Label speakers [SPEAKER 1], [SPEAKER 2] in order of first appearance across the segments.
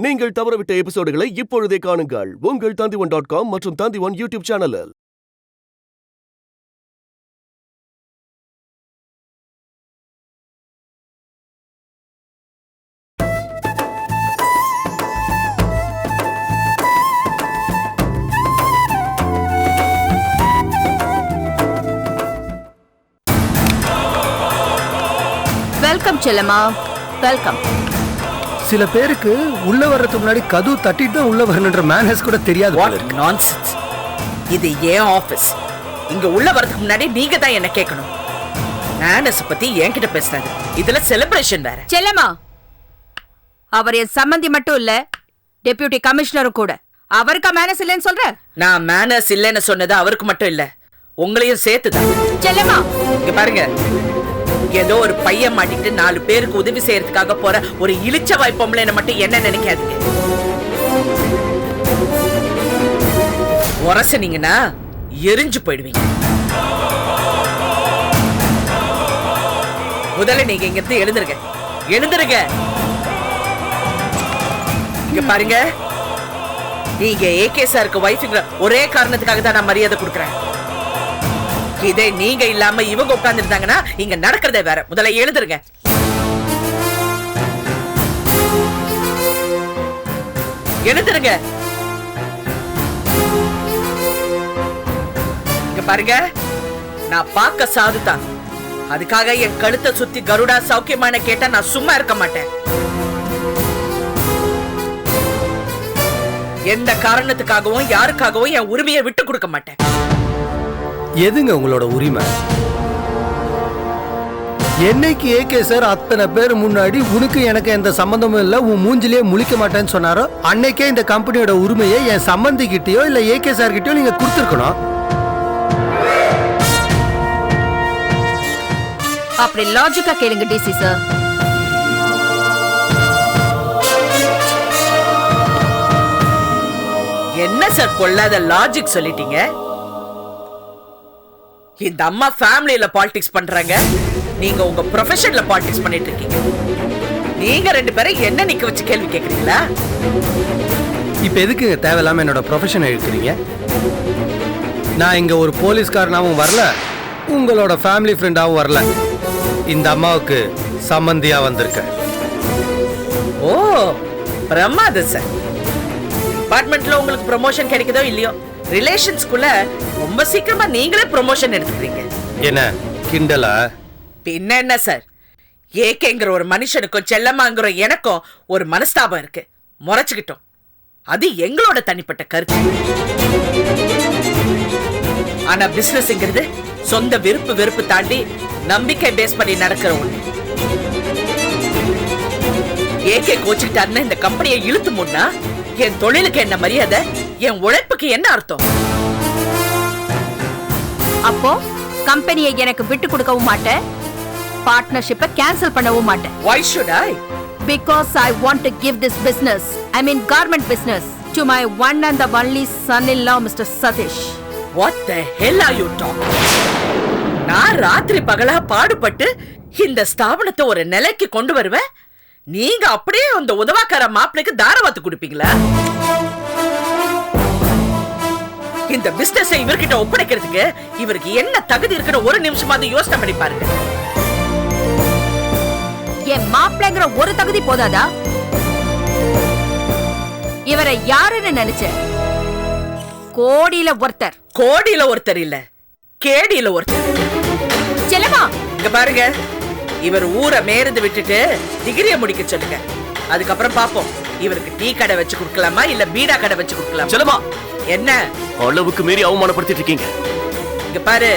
[SPEAKER 1] நீங்கள் தவறவிட்ட எபிசோடுகளை இப்பொழுதே காணுங்கள் உங்கள் Tandivan.com மற்றும் Tandivan யூடியூப் சேனலில்.
[SPEAKER 2] வெல்கம் செல்லம்மா, வெல்கம்.
[SPEAKER 3] சில பேருக்கு உள்ள வர்றதுக்கு முன்னாடி கதவு தட்டிட்டு தான் உள்ள வரணுன்ற மேனர்ஸ் கூட தெரியாது.
[SPEAKER 4] நான்சென்ஸ். இது ஏன் ஆபீஸ். இங்க உள்ள வரதுக்கு முன்னாடி நீங்க தான் என்ன கேட்கணும். மேனர்ஸ் பத்தி என்கிட்ட பேசுறாரு. இதுல செலிப்ரேஷன் வேற.
[SPEAKER 2] செல்லம்மா, அவர் என் சம்பந்தி மட்டும் இல்ல, டெபியூட்டி கமிஷனரும் கூட. அவருக்கு மேனர்ஸ் இல்லைன்னு சொல்ற?
[SPEAKER 4] நான் மேனர்ஸ் இல்லைன்னு சொன்னது அவருக்கு மட்டும் இல்ல, உங்களையும் சேர்த்துதான்.
[SPEAKER 2] செல்லம்மா,
[SPEAKER 4] இங்க பாருங்க, ஏதோ ஒரு பையன் மாட்டிட்டு 4 பேருக்கு உதவி செய்யறதுக்காக போற ஒரு இளிச்ச வாய்ப்பொம்பளைன்னு மட்டும் என்ன நினைக்காதீங்க. உரசனீங்கன்னா எரிஞ்சு போயிடுவீங்க. முதல்ல நீங்க இங்க இருந்து எழுந்துருங்க, எழுந்துருங்க. இங்க பாருங்க, நீங்க ஏகே சாருக்கு வைஃப்ங்கிற ஒரே காரணத்துக்காக தான் நான் மரியாதை கொடுக்குறேன். இதே நீங்க இல்லாம இவங்க உட்கார்ந்து இருந்தாங்கன்னா இங்க நடக்கிறதே வேற. முதல்ல எழுதுருங்க. எழுதுருங்க. இங்க பாருங்க, நான் பார்க்க சாதுதான். அதுக்காக என் கழுத்தை சுத்தி கருடா சௌக்கியமான கேட்டா நான் சும்மா இருக்க மாட்டேன். எந்த காரணத்துக்காகவும் யாருக்காகவும் என் உரிமையை விட்டு கொடுக்க மாட்டேன்.
[SPEAKER 3] எதுங்க உங்களோட உரிமை? என்னைக்கு ஏகே சார் அத்தனை பேர் முன்னாடி உனக்கு எனக்கு எந்த சம்பந்தமும் இல்ல, உன் மூஞ்சிலேயே முழிக்க மாட்டேன்னு சொன்னாரோ அன்னைக்கே இந்த கம்பெனியோட உரிமையை என் சம்பந்தி கிட்டயோ இல்ல ஏகே சார் கிட்டயோ நீங்க கொடுத்துருக்கணும்.
[SPEAKER 2] அப்படி லாஜிக்கா கேளுங்க டிசி சார்.
[SPEAKER 4] என்ன சார் கொள்ளாத லாஜிக் சொல்லிட்டீங்க? இந்த அம்மா ஃபேமிலியில பாலிடிக்ஸ் பண்றாங்க, நீங்க உங்க ப்ரொஃபஷன்ல பாலிடிக்ஸ் பண்ணிட்டு இருக்கீங்க. நீங்க 2 பேரும் என்ன நிக்க வச்சு கேள்வி கேக்குறீங்களா?
[SPEAKER 3] இப்ப எதுக்கு தேவையில்லாம என்னோட ப்ரொஃபஷனை இழுக்கிறீங்க? நான் இங்க ஒரு போலீஸ்காரனாவும் வரல, உங்களோட ஃபேமிலி ஃப்ரெண்டாவும் வரல, இந்த அம்மாவுக்கு சம்பந்தியா வந்திருக்கேன்.
[SPEAKER 4] ஓ, பிரமாதம் சார். டிபார்ட்மெண்ட்ல உங்களுக்கு ப்ரமோஷன் கிடைக்குதோ இல்லையோ, ரிலேஷன்ஸ்குள்ள ரொம்ப சீக்கிரமா நீங்களே ப்ரமோஷன் எடுத்துக்கிறீங்க.
[SPEAKER 3] என்ன கிண்டலா?
[SPEAKER 4] பின்ன என்ன சார், ஏகேங்கிற ஒரு மனுஷனுக்கும் செல்லம்மாங்கிற எனக்கும் ஒரு மனஸ்தாபம் இருக்கு. முறைச்சுக்கிட்டோம், அது எங்களோட தனிப்பட்ட கருத்து. ஆனா பிசினஸ்ங்கிறது சொந்த விருப்பு வெறுப்பு தாண்டி நம்பிக்கை பேஸ் பண்ணி நடக்கிற ஒண்ணு. ஏகே கோச்சுக்கிட்டாருன்னு இந்த கம்பெனியை இழுத்து முன்னா என் தொழிலுக்கு என்ன மரியாதை, என் உழைப்புக்கு என்ன அர்த்தம்?
[SPEAKER 2] அப்போ கம்பெனியை எனக்கு விட்டு கொடுக்கவும் மாட்டேன், பார்ட்னர்ஷிப்பை கேன்சல் பண்ணவும் மாட்டேன்.
[SPEAKER 4] Why should I?
[SPEAKER 2] Because I want to give this business, I mean garment business, to my one and the only son-in-law, Mr. Satish.
[SPEAKER 4] What the hell are you talking? நான் ராத்திரி பகலா பாடுபட்டு இந்த ஸ்தாபனத்தை ஒரு நிலைக்கு கொண்டு வருவேன், நீங்க அப்படியே அந்த உதவாக்கார மாப்பிளைக்கு தாரவாத்து கொடுப்பீங்களா? இந்த பிசினஸ் இவர்கிட்ட ஒப்படைக்கிறதுக்கு இவருக்கு என்ன தகுதி இருக்குன்னு ஒரு நிமிஷமாவது யோசனை பண்ணி பாருங்க.
[SPEAKER 2] என் மாப்பிளைங்கிற ஒரு தகுதி போதாதா? இவரை யாருன்னு நினைச்ச? கோடியில ஒருத்தர்.
[SPEAKER 4] கோடியில ஒருத்தர் இல்ல, கேடியில ஒருத்தர்.
[SPEAKER 2] செல்லம்மா,
[SPEAKER 4] இங்க பாருங்க, இவர் ஊரை மேருந்து விட்டுட்டு டிகிரியை முடிக்க சொல்லுங்க. அதுக்கப்புறம் பாப்போம் இவருக்கு டீ கடை வச்சு கொடுக்கலாமா இல்ல பீடா கடை வச்சு கொடுக்கலாமா.
[SPEAKER 1] செல்லம்மா,
[SPEAKER 4] என்ன
[SPEAKER 1] அளவுக்கு மீறி அவமானப்படுத்திட்டு இருக்கீங்க.
[SPEAKER 4] இங்க பாரு,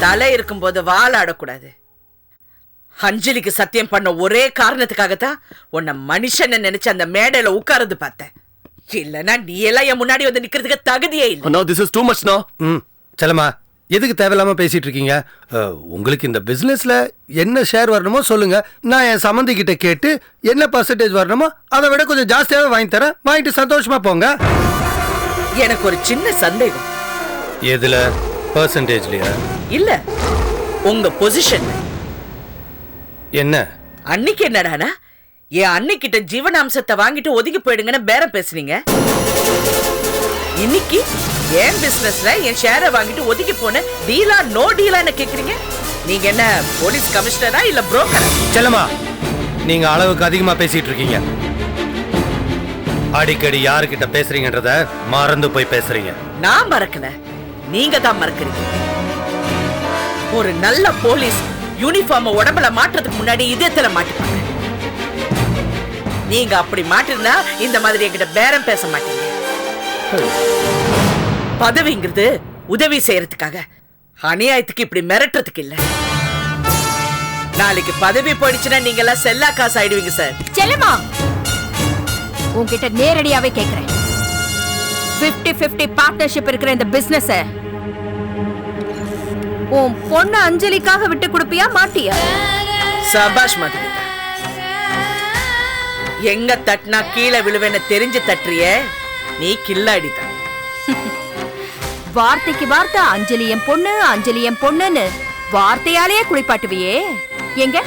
[SPEAKER 4] தலை இருக்கும்போது வால் ஆடக்கூடாது. அஞ்சலிக்கு சத்தியம் பண்ண ஒரே காரணத்துக்காகத்தான் உன்னை மனுஷன் நினைச்சு அந்த மேடையில உட்கார்ந்து பார்த்தேன். இல்லனா நீ எல்லாம் என் முன்னாடி வந்து நிக்கிறதுக்கு தகுதியே இல்லை.
[SPEAKER 1] No, this is too much now.
[SPEAKER 3] செல்லம்மா, எதுக்கு தேவையில்லாம பேசிட்டு இருக்கீங்க? உங்களுக்கு இந்த பிசினஸ்ல என்ன ஷேர் வரணுமோ சொல்லுங்க, நான் என் சம்பந்தி கிட்ட கேட்டு என்ன பர்சன்டேஜ் வரணுமோ அதை விட கொஞ்சம் ஜாஸ்தியாவே வாங்கி தரேன். வாங்கிட்டு சந்தோஷமா போங்க.
[SPEAKER 4] எனக்கு ஒரு சின்ன சந்தேகம்.
[SPEAKER 3] எதுல? பர்சன்டேஜ்லயா?
[SPEAKER 4] இல்ல, உங்க பொசிஷன்.
[SPEAKER 3] என்ன?
[SPEAKER 4] அன்னைக்கு என்னடானா என் அன்னிக்கிட்ட ஜீவனாம்சத்தை வாங்கிட்டு ஒதுங்கி போயிடுங்கன்னு பேரம் பேசுனீங்க. இன்னைக்கு என் பிசினஸ்ல என் ஷேரை வாங்கிட்டு ஒதுக்கி போன டீலா நோ டீலான்னு கேக்குறீங்க. நீங்க என்ன போலீஸ் கமிஷனரா இல்ல புரோக்கரா?
[SPEAKER 3] செல்லம்மா, நீங்க அளவுக்கு அதிகமா பேசிட்டு இருக்கீங்க. அடிக்கடி யாருக்கிட்ட பேசுறீங்கன்றத மறந்து போய் பேசுறீங்க.
[SPEAKER 4] நான் மறக்கல, நீங்க தான் மறக்கிறீங்க. ஒரு நல்ல போலீஸ் யூனிஃபார்ம் உடம்புல மாற்றத்துக்கு முன்னாடி இதயத்துல மாட்டிப்பாங்க. நீங்க அப்படி மாட்டிருந்தா இந்த மாதிரி என்கிட்ட பேரம் பேச மாட்டீங்க. பதவிங்கிறது உதவி செய்யறதுக்காக, அநியாயத்துக்கு இப்படி மிரட்டுறதுக்கு இல்ல. நாளைக்கு பதவி போயிடுச்சுன்னா நீங்க எல்லாம் செல்லா காசு ஆயிடுவீங்க சார்.
[SPEAKER 2] செல்லம்மா, உன்கிட்ட நேரடியாவே கேக்குறேன். 50-50 பார்ட்னர்ஷிப் இருக்கிற இந்த பிசினஸ் உன் பொண்ணு அஞ்சலிக்காக விட்டு கொடுப்பியா மாட்டியா?
[SPEAKER 4] சபாஷ் மதுமிதா, எங்க தட்டினா கீழே விழுவேன்னு தெரிஞ்சு தட்டுறிய நீ கில்லாடிதான்.
[SPEAKER 2] வார்த்தைக்கு வார்த்தை அஞ்சலி என் பொண்ணு, அஞ்சலி என் பொண்ணுன்னு வார்த்தையாலேயே குளிப்பாட்டுவியே. எங்க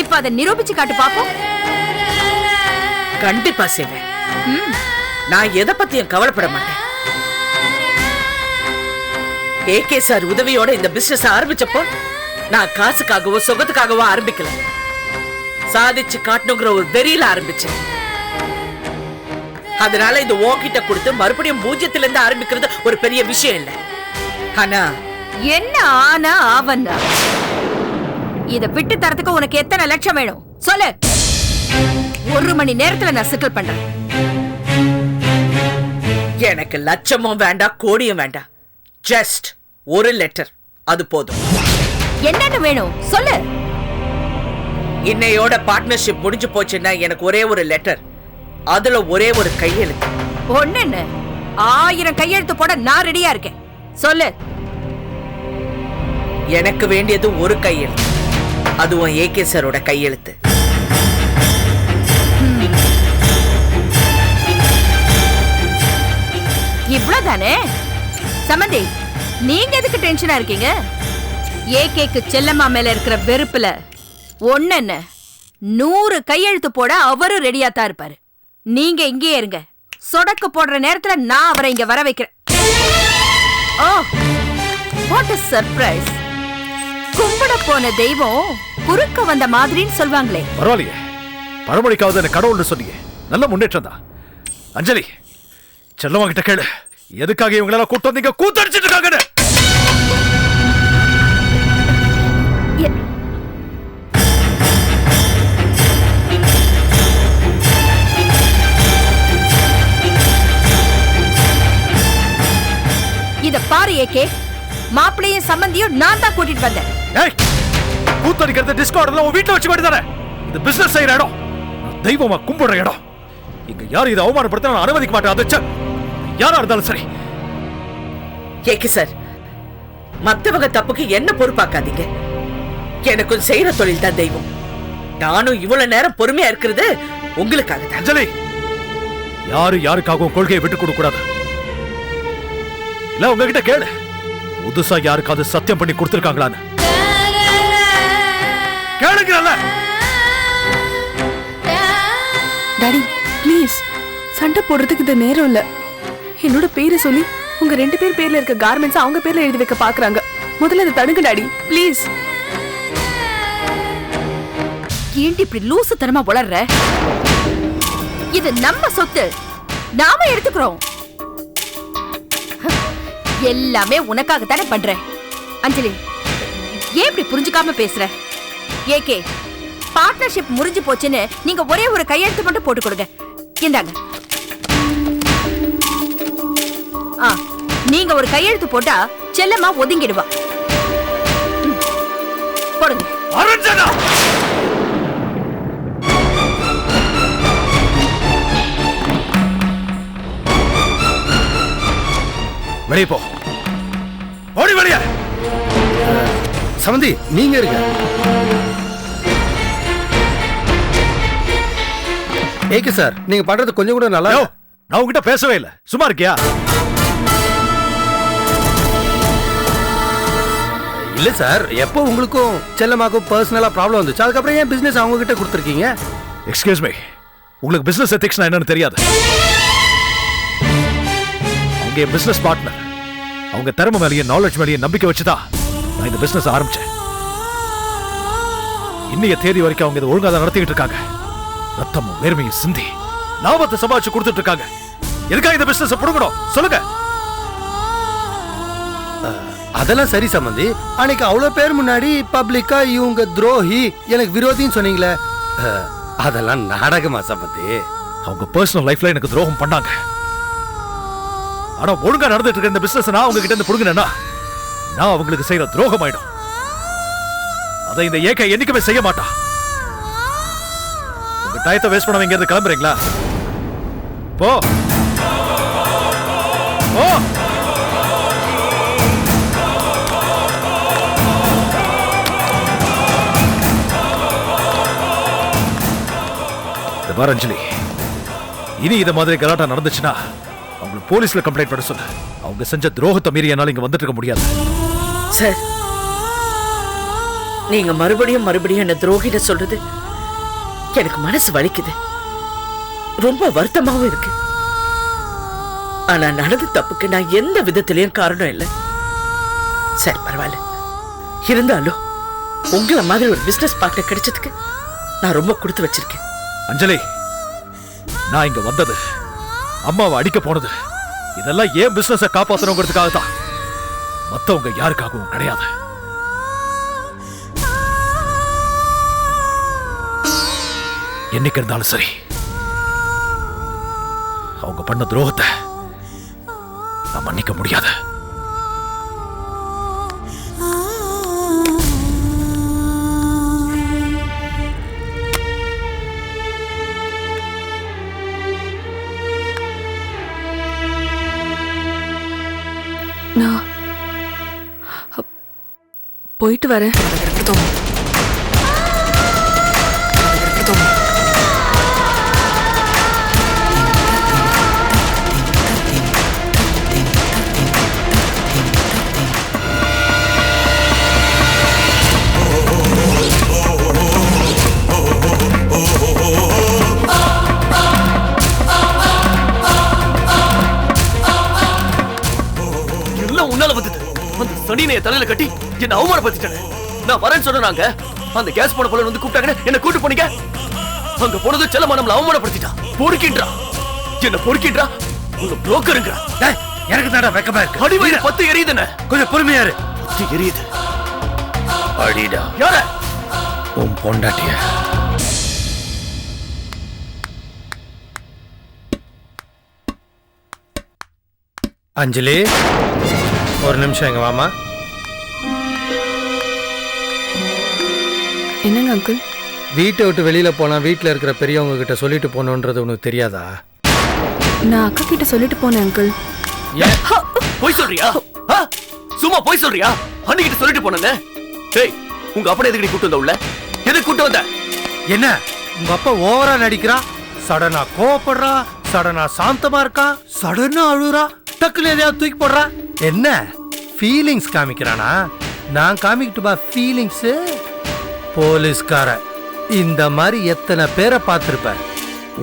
[SPEAKER 2] இப்ப அதை நிரூபிச்சு காட்டு பாப்போம்.
[SPEAKER 4] கண்டிப்பா செய்வேன். நான் எதை பத்தியும் கவலைப்பட மாட்டேன். ஏகே சார் உதவியோட இந்த பிசினஸ் ஆரம்பிச்சப்போ நான் காசுக்காகவோ சொகத்துக்காகவோ ஆரம்பிக்கல. சாதிச்சு காட்டணுங்கிற ஒரு வெறியில ஆரம்பிச்சேன். அதனால இது உன்கிட்ட கொடுத்து மறுபடியும் பூஜ்யத்துல இருந்து ஆரம்பிக்கிறது ஒரு பெரிய விஷயம் இல்ல. ஆனா
[SPEAKER 2] என்ன ஆனா ஆவன்னா இத விட்டு தரத்துக்கு உனக்கு எத்தனை லட்சம் வேணும் சொல்லு. 1 மணி நேரத்துல நான் செட்டில் பண்றேன்.
[SPEAKER 4] எனக்கு லட்சமும் வேண்டாம், கோடியும் வேண்டாம். ஜஸ்ட் ஒரு லெட்டர், அது போதும்.
[SPEAKER 2] என்னன்னு வேணும் சொல்லு.
[SPEAKER 4] இன்னையோட பார்ட்னர்ஷிப் முடிஞ்சு போச்சுன்னா எனக்கு ஒரே ஒரு லெட்டர், அதுல ஒரே ஒரு கையெழுத்து.
[SPEAKER 2] ஒண்ணு 1000 கையெழுத்து போட நான் ரெடியா இருக்கேன். சொல்லு.
[SPEAKER 4] எனக்கு வேண்டியது ஒரு கையெழுத்து, அதுவும் ஏகே சாரோட கையெழுத்து.
[SPEAKER 2] இவ்வளவுதானே? சமந்தி, நீங்க எதுக்கு டென்ஷனா இருக்கீங்க? ஏகேக்கு செல்லம்மா மேல இருக்கிற வெறுப்புல ஒண்ணு 100 கையெழுத்து போட அவரும் ரெடியா தான் இருப்பாரு. நீங்க இங்கே இருங்க. சொடக்கு போடுற நேரத்துல நான் அவரை இங்க வர வைக்கிறேன். ஓ, வாட் a சர்ப்ரைஸ். கும்பிட போன தெய்வம் குறுக்க வந்த மாதிரின்னு சொல்வாங்களே.
[SPEAKER 5] பரவாயில்லையே, பழமொழிக்காவது என்ன கடவுள்னு சொன்னீங்க. நல்ல முன்னேற்றம் தான். அஞ்சலி, செல்லம்மா கிட்ட கேளு, எதுக்காக இவங்களெல்லாம் கூட்டு வந்தீங்க, கூத்தடிச்சிட்டு இருக்காங்கன்னு.
[SPEAKER 2] இத பாரு ஏகே, மாப்பிளையும் சம்பந்தியும் நான் தான் கூட்டிட்டு வந்தேன்.
[SPEAKER 5] ஏய், கூத்தடிக்கிறது டிஸ்கார்ட்ல உன் வீட்டுல வச்சு வேண்டியதானே. இது பிசினஸ் செய்யற இடம், தெய்வமா கும்பிடுற இடம். இங்க யாரும் இதை அவமானப்படுத்த நான் அனுமதிக்க மாட்டேன். அதை யாரா இருந்தாலும் சரி.
[SPEAKER 4] ஏகே சார், மத்தவங்க தப்புக்கு என்ன பொறுப்பாக்காதீங்க. எனக்கும் செய்யற தொழில் தான் தெய்வம். நானும் இவ்வளவு நேரம் பொறுமையா இருக்கிறது உங்களுக்காக தான்.
[SPEAKER 5] அஞ்சலி, யாரு யாருக்காகவும் கொள்கையை விட்டு கொடுக்க கூடாது. இல்ல உங்ககிட்ட கேளு, புதுசா யாருக்காவது சத்தியம் பண்ணி கொடுத்திருக்காங்களான்னு கேளுங்கல்ல.
[SPEAKER 6] டாடி ப்ளீஸ், சண்டை போடுறதுக்கு இது நேரம் இல்ல. என்னோட பேரை சொல்லி உங்க 2 பேர் பேர்ல இருக்க கார்மெண்ட்ஸ் அவங்க பேர்ல எழுதி வைக்க பாக்குறாங்க. முதல்ல அதை தடுங்க டாடி ப்ளீஸ்.
[SPEAKER 2] ஏன்டி இப்படி லூசு தரமா வளர்ற? இது நம்ம சொத்து, நாம எடுத்துக்கிறோம். எல்லாமே உனக்காக தானே பண்றேன். அஞ்சலி, ஏன் இப்படி புரிஞ்சுக்காம பேசுற? ஏகே, பார்ட்னர்ஷிப் முறிஞ்சு போச்சுன்னு நீங்க ஒரே ஒரு கையெழுத்து மட்டும் போட்டு கொடுங்க. இந்தாங்க. நீங்க ஒரு கையெழுத்து போட்டா செல்லம்மா ஒதுங்கிடுவா. போடுங்க.
[SPEAKER 5] வெளியே போ, ஓடி வெளியே.
[SPEAKER 3] சமந்தி, நீங்க இருங்க. ஏகே சார், நீங்க பண்றது கொஞ்சம் கூட நல்லா.
[SPEAKER 5] நான் உங்ககிட்ட பேசவே இல்லை, சும்மா இருக்கியா?
[SPEAKER 3] இல்ல சார், எப்போ உங்களுக்கும் செல்லமாக்கும் பர்சனலா ப்ராப்ளம் வந்துச்சு, அதுக்கப்புறம் ஏன் பிசினஸ் அவங்க கிட்ட கொடுத்துருக்கீங்க?
[SPEAKER 5] எக்ஸ்கியூஸ் மீ, உங்களுக்கு பிசினஸ் எத்திக்ஸ்னா என்னன்னு தெரியாது. அவங்க என் பிசினஸ் பார்ட்னர். அவங்க திறமை மேலேயும் நாலேஜ் மேலேயும் நம்பிக்கை வச்சுதான் நான் இந்த பிசினஸ் ஆரம்பிச்சேன். இன்னைய தேதி வரைக்கும் அவங்க இதை ஒழுங்கா தான் நடத்திக்கிட்டு இருக்காங்க. ரத்தமும் நேர்மையும் சிந்தி லாபத்தை சம்பாதிச்சு கொடுத்துட்டு இருக்காங்க. எதுக்காக இந்த பிசினஸ் புடுங்கணும் சொல்லுங்க?
[SPEAKER 3] அதெல்லாம் சரி சம்பந்தி, அன்னைக்கு அவ்வளவு பேர் முன்னாடி பப்ளிக்கா இவங்க துரோகி, எனக்கு விரோதின்னு சொன்னீங்களே, அதெல்லாம் நாடகமா சம்பந்தி?
[SPEAKER 5] அவங்க பர்சனல் லைஃப்ல எனக்கு துரோகம் பண்ணாங்க. ஆனா ஒழுங்கா நடந்துட்டு இருக்க இந்த பிசினஸ் நான் அவங்க கிட்ட இருந்து புடுங்கினேன்னா நான் அவங்களுக்கு செய்யற துரோகம் ஆயிடும். அதை இந்த ஏக என்னைக்குமே செய்ய மாட்டா. உங்க டயத்தை வேஸ்ட் பண்ண இங்க கிளம்புறீங்களா? போ போ. அஞ்சலி, இனி இத மாதிரி கலாட்டா நடந்துச்சுன்னா அவங்க போலீஸ்ல கம்ப்ளைண்ட் பண்ண சொல்லு. அவங்க செஞ்ச துரோகத்தை மீறி என்னால இங்க வந்துட்டு இருக்க முடியாது.
[SPEAKER 4] சார், நீங்க மறுபடியும் என்ன துரோகிட சொல்றது எனக்கு மனசு வலிக்குது, ரொம்ப வருத்தமாவும் இருக்கு. ஆனா நடந்த தப்புக்கு நான் எந்த விதத்திலையும் காரணம் இல்லை. சரி, பரவாயில்ல. இருந்தாலும் உங்களை மாதிரி ஒரு பிசினஸ் பார்ட்னர் கிடைச்சதுக்கு நான் ரொம்ப கொடுத்து வச்சிருக்கேன்.
[SPEAKER 5] அஞ்சலி, நான் இங்க வந்தது, அம்மாவை அடிக்க போனது, இதெல்லாம் ஏன் பிசினஸை காப்பாற்றணுங்கிறதுக்காக தான். மத்தவங்க யாருக்காகவும் கிடையாது. என்னைக்கு இருந்தாலும் சரி, அவங்க பண்ண துரோகத்தை நான் மன்னிக்க முடியாது.
[SPEAKER 6] நான் போயிட்டு வரேன்.
[SPEAKER 1] சனியை தலையில கட்டி என்ன அவமானப்படுத்திட்டாங்க. நான் வரேன்னு சொன்னாங்க. அந்த கேஸ் போன போல வந்து கூப்பிட்டாங்க, என்ன கூட்டு போனீங்க. அங்க போனது செல்லமா நம்மள அவமானப்படுத்திட்டா. பொறுக்கின்றா, என்ன பொறுக்கின்றா. உங்க புரோக்கருங்கறா.
[SPEAKER 3] டேய், எனக்கு தான்டா வெக்கமா இருக்கு.
[SPEAKER 1] அடி வயிறு பத்து எரியுதுன்னு.
[SPEAKER 3] கொஞ்சம் பொறுமையா இரு.
[SPEAKER 1] பத்து எரியுது.
[SPEAKER 3] அடிடா.
[SPEAKER 1] யார?
[SPEAKER 3] உன் பொண்டாட்டிய. அஞ்சலி, ஒரு நிமிஷம் எங்க வாமா.
[SPEAKER 6] என்னங்க அங்கிள்?
[SPEAKER 3] வீட்டை விட்டு வெளியில போனா வீட்டுல இருக்கிற பெரியவங்க கிட்ட சொல்லிட்டு போனோன்றது உனக்கு தெரியாதா?
[SPEAKER 6] நான் அக்கா கிட்ட சொல்லிட்டு போனேன் அங்கிள்.
[SPEAKER 1] போய் சொல்றியா? சும்மா போய் சொல்றியா? அன்னைக்கிட்ட சொல்லிட்டு போனேன்னு. டேய், உங்க அப்பா எதுக்கு கூட்டு வந்த உள்ள? எதுக்கு கூட்டு வந்த?
[SPEAKER 3] என்ன உங்க அப்பா ஓவரா நடிக்கிறா? சடனா கோவப்படுறா, சடனா சாந்தமா இருக்கா, சடனா அழுறா, டக்குல எதையாவது தூக்கி போடுறா. என்ன ஃபீலிங்ஸ் காமிக்கிறானா? நான் காமிக்கிட்டுமா ஃபீலிங்ஸ்? போலீஸ்கார இந்த மாதிரி எத்தனை பேரை பார்த்திருப்பேன்.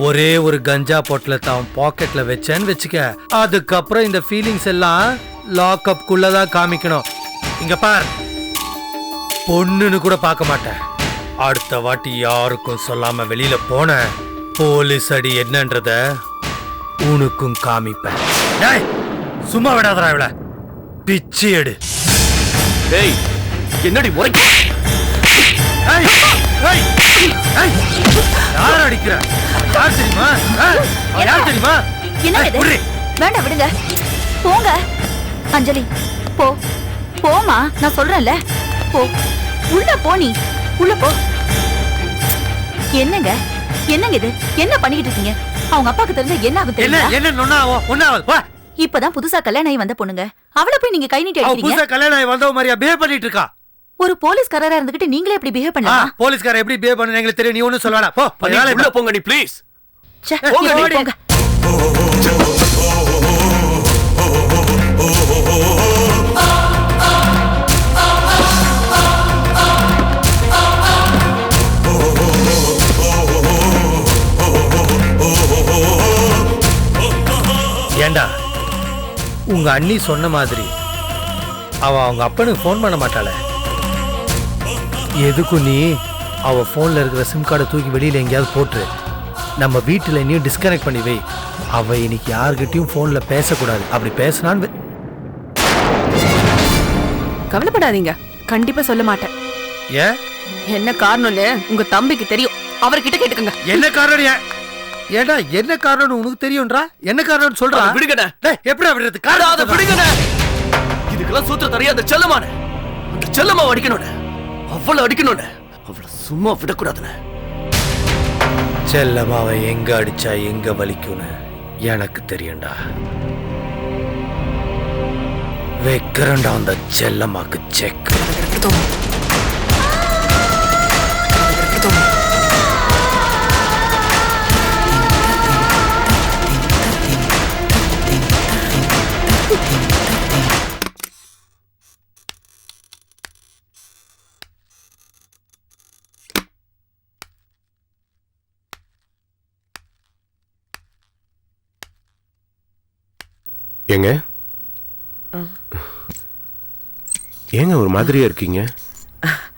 [SPEAKER 3] ஒரே ஒரு கஞ்சா பொட்டல தான் பாக்கெட்ல வச்சேன்னு வச்சுக்க, அதுக்கப்புறம் இந்த ஃபீலிங்ஸ் எல்லாம் லாக்அப் குள்ளதான் காமிக்கணும். இங்க பார், பொண்ணுன்னு கூட பார்க்க மாட்டேன். அடுத்த வாட்டி யாருக்கும் சொல்லாம வெளியில போன போலீஸ் அடி என்னன்றத உனக்கும் காமிப்பேன். டேய், சும்மா விடாதடா இவள, பிச்சு எடு.
[SPEAKER 1] டேய், என்னடி முறைக்க?
[SPEAKER 3] யார் அடிக்கிற? யார் தெரியுமா? யார் தெரியுமா?
[SPEAKER 2] என்ன இது? வேண்டாம், விடுங்க, போங்க. அஞ்சலி, போ போமா, நான் சொல்றேன்ல, போ. உள்ள போ, நீ உள்ள போ. என்னங்க என்னங்க இது? என்ன பண்ணிக்கிட்டு இருக்கீங்க? அவங்க அப்பாக்கு தெரிஞ்சா என்ன ஆகும் தெரியுமா?
[SPEAKER 3] என்ன ஒண்ணாவது?
[SPEAKER 2] இப்பதான் புதுசா கல்யாணம் ஆகி வந்த பொண்ணுங்க, அவளை போய் நீங்க கை நீட்டி அடிக்கிறீங்க.
[SPEAKER 3] புதுசா கல்யாணம் ஆகி வந்தவ மாதிரியா பிஹேவ் பண்ணிட்டு இருக்கா?
[SPEAKER 2] ஒரு போலீஸ்காரரா இருந்துகிட்டு நீங்களே எப்படி பிஹேவ் பண்ணலாம்?
[SPEAKER 3] போலீஸ்கார எப்படி பிஹேவ் பண்ணு எங்களுக்கு தெரியும், நீ ஒண்ணும் சொல்லடா. போ,
[SPEAKER 1] உள்ள போங்க நீ ப்ளீஸ்.
[SPEAKER 2] போங்க நீ, போங்க.
[SPEAKER 3] ஏண்டா உங்க அண்ணி சொன்ன மாதிரி அவ அவங்க அப்பனுக்கு ஃபோன் பண்ண மாட்டாள? எதுக்கும் நீ அவ போன்ல இருக்கிற சிம் கார்டை தூக்கி வெளியில எங்கேயாவது போட்டு நம்ம வீட்டுல நீ டிஸ்கனெக்ட் பண்ணி வை. அவ இன்னைக்கு யார்கிட்டயும் போன்ல பேசக்கூடாது. அப்படி பேசினான்னு
[SPEAKER 6] கவலைப்படாதீங்க, கண்டிப்பா சொல்ல மாட்டேன்.
[SPEAKER 3] ஏன்
[SPEAKER 6] என்ன காரணம்னு உங்க தம்பிக்கு தெரியும், அவர்கிட்ட கேட்டுக்கங்க.
[SPEAKER 3] என்ன காரணம்? ஏடா என்ன காரணம் உனக்கு தெரியும்ன்றா? என்ன காரணம் சொல்றா?
[SPEAKER 1] அதை விடுங்கண்ணே.
[SPEAKER 3] எப்படி விடுறது?
[SPEAKER 1] அதை விடுங்கண்ணே. இதுக்கெல்லாம் சூத்திரம் தெரியாத அந்த செல்லமான அந்த செல்லம்மாவை அடிக்கணும்னு, அவ்வளவு அடிக்கணும்னு, அவளை சும்மா விடக்கூடாதுன்னு.
[SPEAKER 3] செல்லம்மாவை எங்க அடிச்சா எங்க வலிக்கும்னு எனக்கு தெரியும்டா. வைக்கிறண்டா அந்த செல்லம்மாக்கு செக்.
[SPEAKER 7] ஏங்க ஏங்க ஒரு மாதிரியா இருக்கீங்க?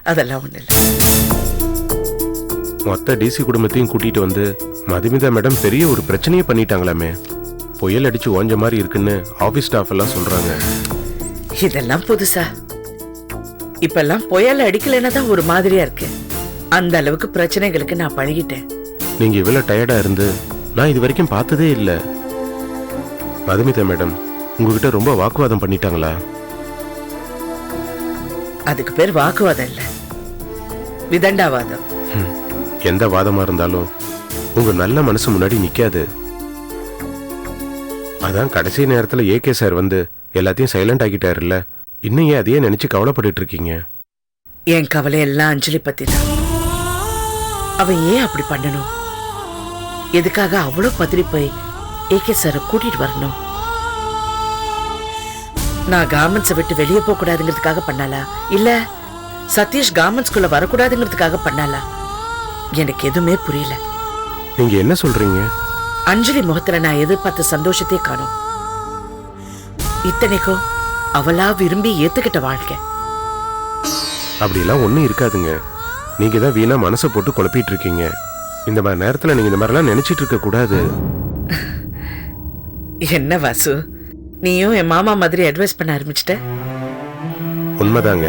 [SPEAKER 4] அதெல்லாம் ஒண்ணு இல்ல.
[SPEAKER 7] மொத்த டிசி குடும்பத்தையும் கூட்டிட்டு வந்து மதுமிதா மேடம் பெரிய ஒரு பிரச்சனையே பண்ணிட்டாங்களாமே. புயல் அடிச்சு ஓஞ்ச மாதிரி இருக்குன்னு ஆபீஸ் ஸ்டாஃப் எல்லாம் சொல்றாங்க.
[SPEAKER 4] இதெல்லாம் புதுசா? இப்பெல்லாம் புயல் அடிக்கலைன்னா தான் ஒரு மாதிரியா இருக்கு. அந்த அளவுக்கு பிரச்சனைகளுக்கு நான் பழகிட்டேன்.
[SPEAKER 7] நீங்க இவ்வளவு டயர்டா இருந்து நான் இது வரைக்கும் பார்த்ததே இல்லை. மதுமிதா மேடம் உங்ககிட்ட ரொம்ப வாக்குவாதம் பண்ணிட்டாங்களா?
[SPEAKER 4] அதுக்கு பேர் வாக்குவாதம் இல்ல, விதண்டாவாதம்.
[SPEAKER 7] எந்த வாதமா இருந்தாலும் உங்க நல்ல மனசு முன்னாடி நிக்காது. அதான் கடைசி நேரத்துல ஏகே சார் வந்து எல்லாத்தையும் சைலண்ட் ஆகிட்டாருல்ல. இன்னும் ஏன் அதையே நினைச்சு கவலைப்பட்டு இருக்கீங்க?
[SPEAKER 4] என் கவலை எல்லாம் அஞ்சலி பத்தி தான். அவன் ஏன் அப்படி பண்ணணும்? எதுக்காக அவ்வளவு பத்திரி போய் ஏகே சாரை கூட்டிட்டு வரணும்? நான் கார்மெண்ட்ஸை விட்டு வெளியே போக கூடாதுங்கிறதுக்காக பண்ணாலா, இல்ல சதீஷ் கார்மெண்ட்ஸ்குள்ள வரக்கூடாதுங்கிறதுக்காக பண்ணாலா? எனக்கு எதுவுமே புரியல.
[SPEAKER 7] நீங்க என்ன சொல்றீங்க?
[SPEAKER 4] அஞ்சலி முகத்துல நான் எதிர்பார்த்த சந்தோஷத்தை காணோம். இத்தனைக்கும் அவளா விரும்பி ஏத்துக்கிட்ட வாழ்க்கை.
[SPEAKER 7] அப்படிலாம் ஒண்ணும் இருக்காதுங்க. நீங்க தான் வீணா மனசை போட்டு குழப்பிட்டு இருக்கீங்க. இந்த மாதிரி நேரத்துல நீங்க இந்த மாதிரிலாம் நினைச்சிட்டு இருக்க கூடாது.
[SPEAKER 4] என்ன வாசு, நீயும் என் மாமா மாதிரி அட்வைஸ் பண்ண ஆரம்பிச்சிட்ட?
[SPEAKER 7] உண்மைதாங்க.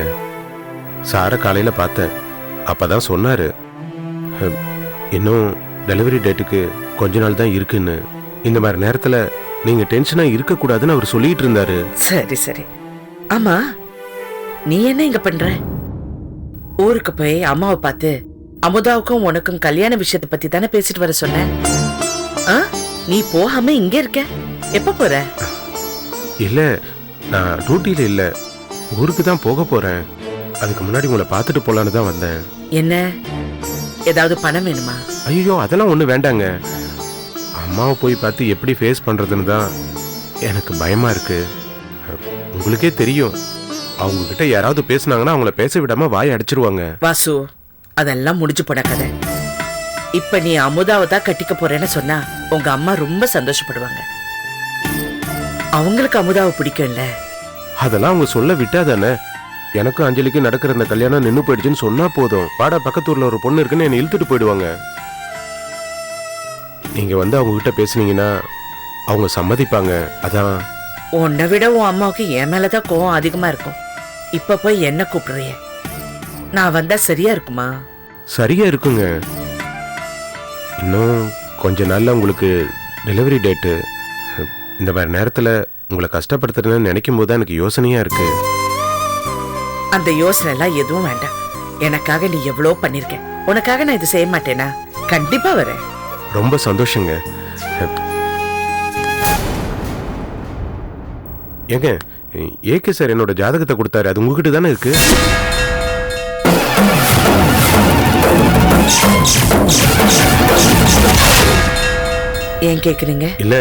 [SPEAKER 7] சார காலையில பார்த்தேன். அப்பதான் சொன்னாரு இன்னும் டெலிவரி டேட்டுக்கு கொஞ்ச நாள் தான் இருக்குன்னு. இந்த மாதிரி நேரத்துல நீங்க டென்ஷனா இருக்க கூடாதுன்னு அவர் சொல்லிட்டு இருந்தாரு.
[SPEAKER 4] சரி சரி. ஆமா, நீ என்ன இங்க பண்ற? ஊருக்கு போய் அம்மாவை பார்த்து அமுதாவுக்கும் உனக்கும் கல்யாண விஷயத்தை பத்தி தானே பேசிட்டு வர சொன்ன. நீ போகாம இங்க இருக்க, எப்ப போற?
[SPEAKER 7] இல்ல, நான் டியூட்டியில இல்ல, ஊருக்கு தான் போக போறேன். அதுக்கு முன்னாடி உங்களை பார்த்துட்டு போலான்னு தான் வந்தேன்.
[SPEAKER 4] என்ன, ஏதாவது பணம் வேணுமா?
[SPEAKER 7] ஐயோ அதெல்லாம் ஒண்ணு வேண்டாங்க. அம்மாவை போய் பார்த்து எப்படி ஃபேஸ் பண்றதுன்னு தான் எனக்கு பயமா இருக்கு. உங்களுக்கே தெரியும், அவங்க கிட்ட யாராவது பேசுனாங்கன்னா அவங்கள பேச விடாம வாய் அடிச்சிருவாங்க.
[SPEAKER 4] வாசு, அதெல்லாம் முடிஞ்சு போன கதை. இப்ப நீ அமுதாவை தான் கட்டிக்க போறேன்னு சொன்னா உங்க அம்மா ரொம்ப சந்தோஷப்படுவாங்க. அவங்களுக்கு அமுதாவை பிடிக்கும்ல.
[SPEAKER 7] அதெல்லாம் அவங்க சொல்ல விட்டா தானே. எனக்கும் அஞ்சலிக்கு நடக்கிற அந்த கல்யாணம் நின்னு போயிடுச்சுன்னு சொன்னா போதும், பாடா பக்கத்தூர்ல ஒரு பொண்ணு இருக்குன்னு என்னை இழுத்துட்டு போயிடுவாங்க. நீங்க வந்து அவங்க கிட்ட பேசுனீங்கன்னா அவங்க சம்மதிப்பாங்க. அதான்.
[SPEAKER 4] உன்னை விட உன் அம்மாவுக்கு என் மேலதான் கோவம் அதிகமா இருக்கும். இப்ப போய் என்ன கூப்பிடுறிய? நான் வந்தா சரியா இருக்குமா?
[SPEAKER 7] சரியா இருக்குங்க. இன்னும் கொஞ்ச நாள்ல உங்களுக்கு டெலிவரி டேட்டு. இந்த மாதிரி நேரத்துல உங்களை கஷ்டப்படுத்துறதுன்னு நினைக்கும் போது எனக்கு யோசனையா இருக்கு.
[SPEAKER 4] அந்த யோசனை எல்லாம் எதுவும் வேண்டாம். எனக்காக நீ எவ்வளோ பண்ணிருக்க. உனக்காக நான் இது செய்ய மாட்டேனா? கண்டிப்பா வரேன்.
[SPEAKER 7] ரொம்ப சந்தோஷங்க. ஏங்க, ஏகே சார் என்னோட ஜாதகத்தை கொடுத்தாரு, அது உங்ககிட்ட தானே இருக்கு?
[SPEAKER 4] ஏன் கேக்குறீங்க?
[SPEAKER 7] இல்ல,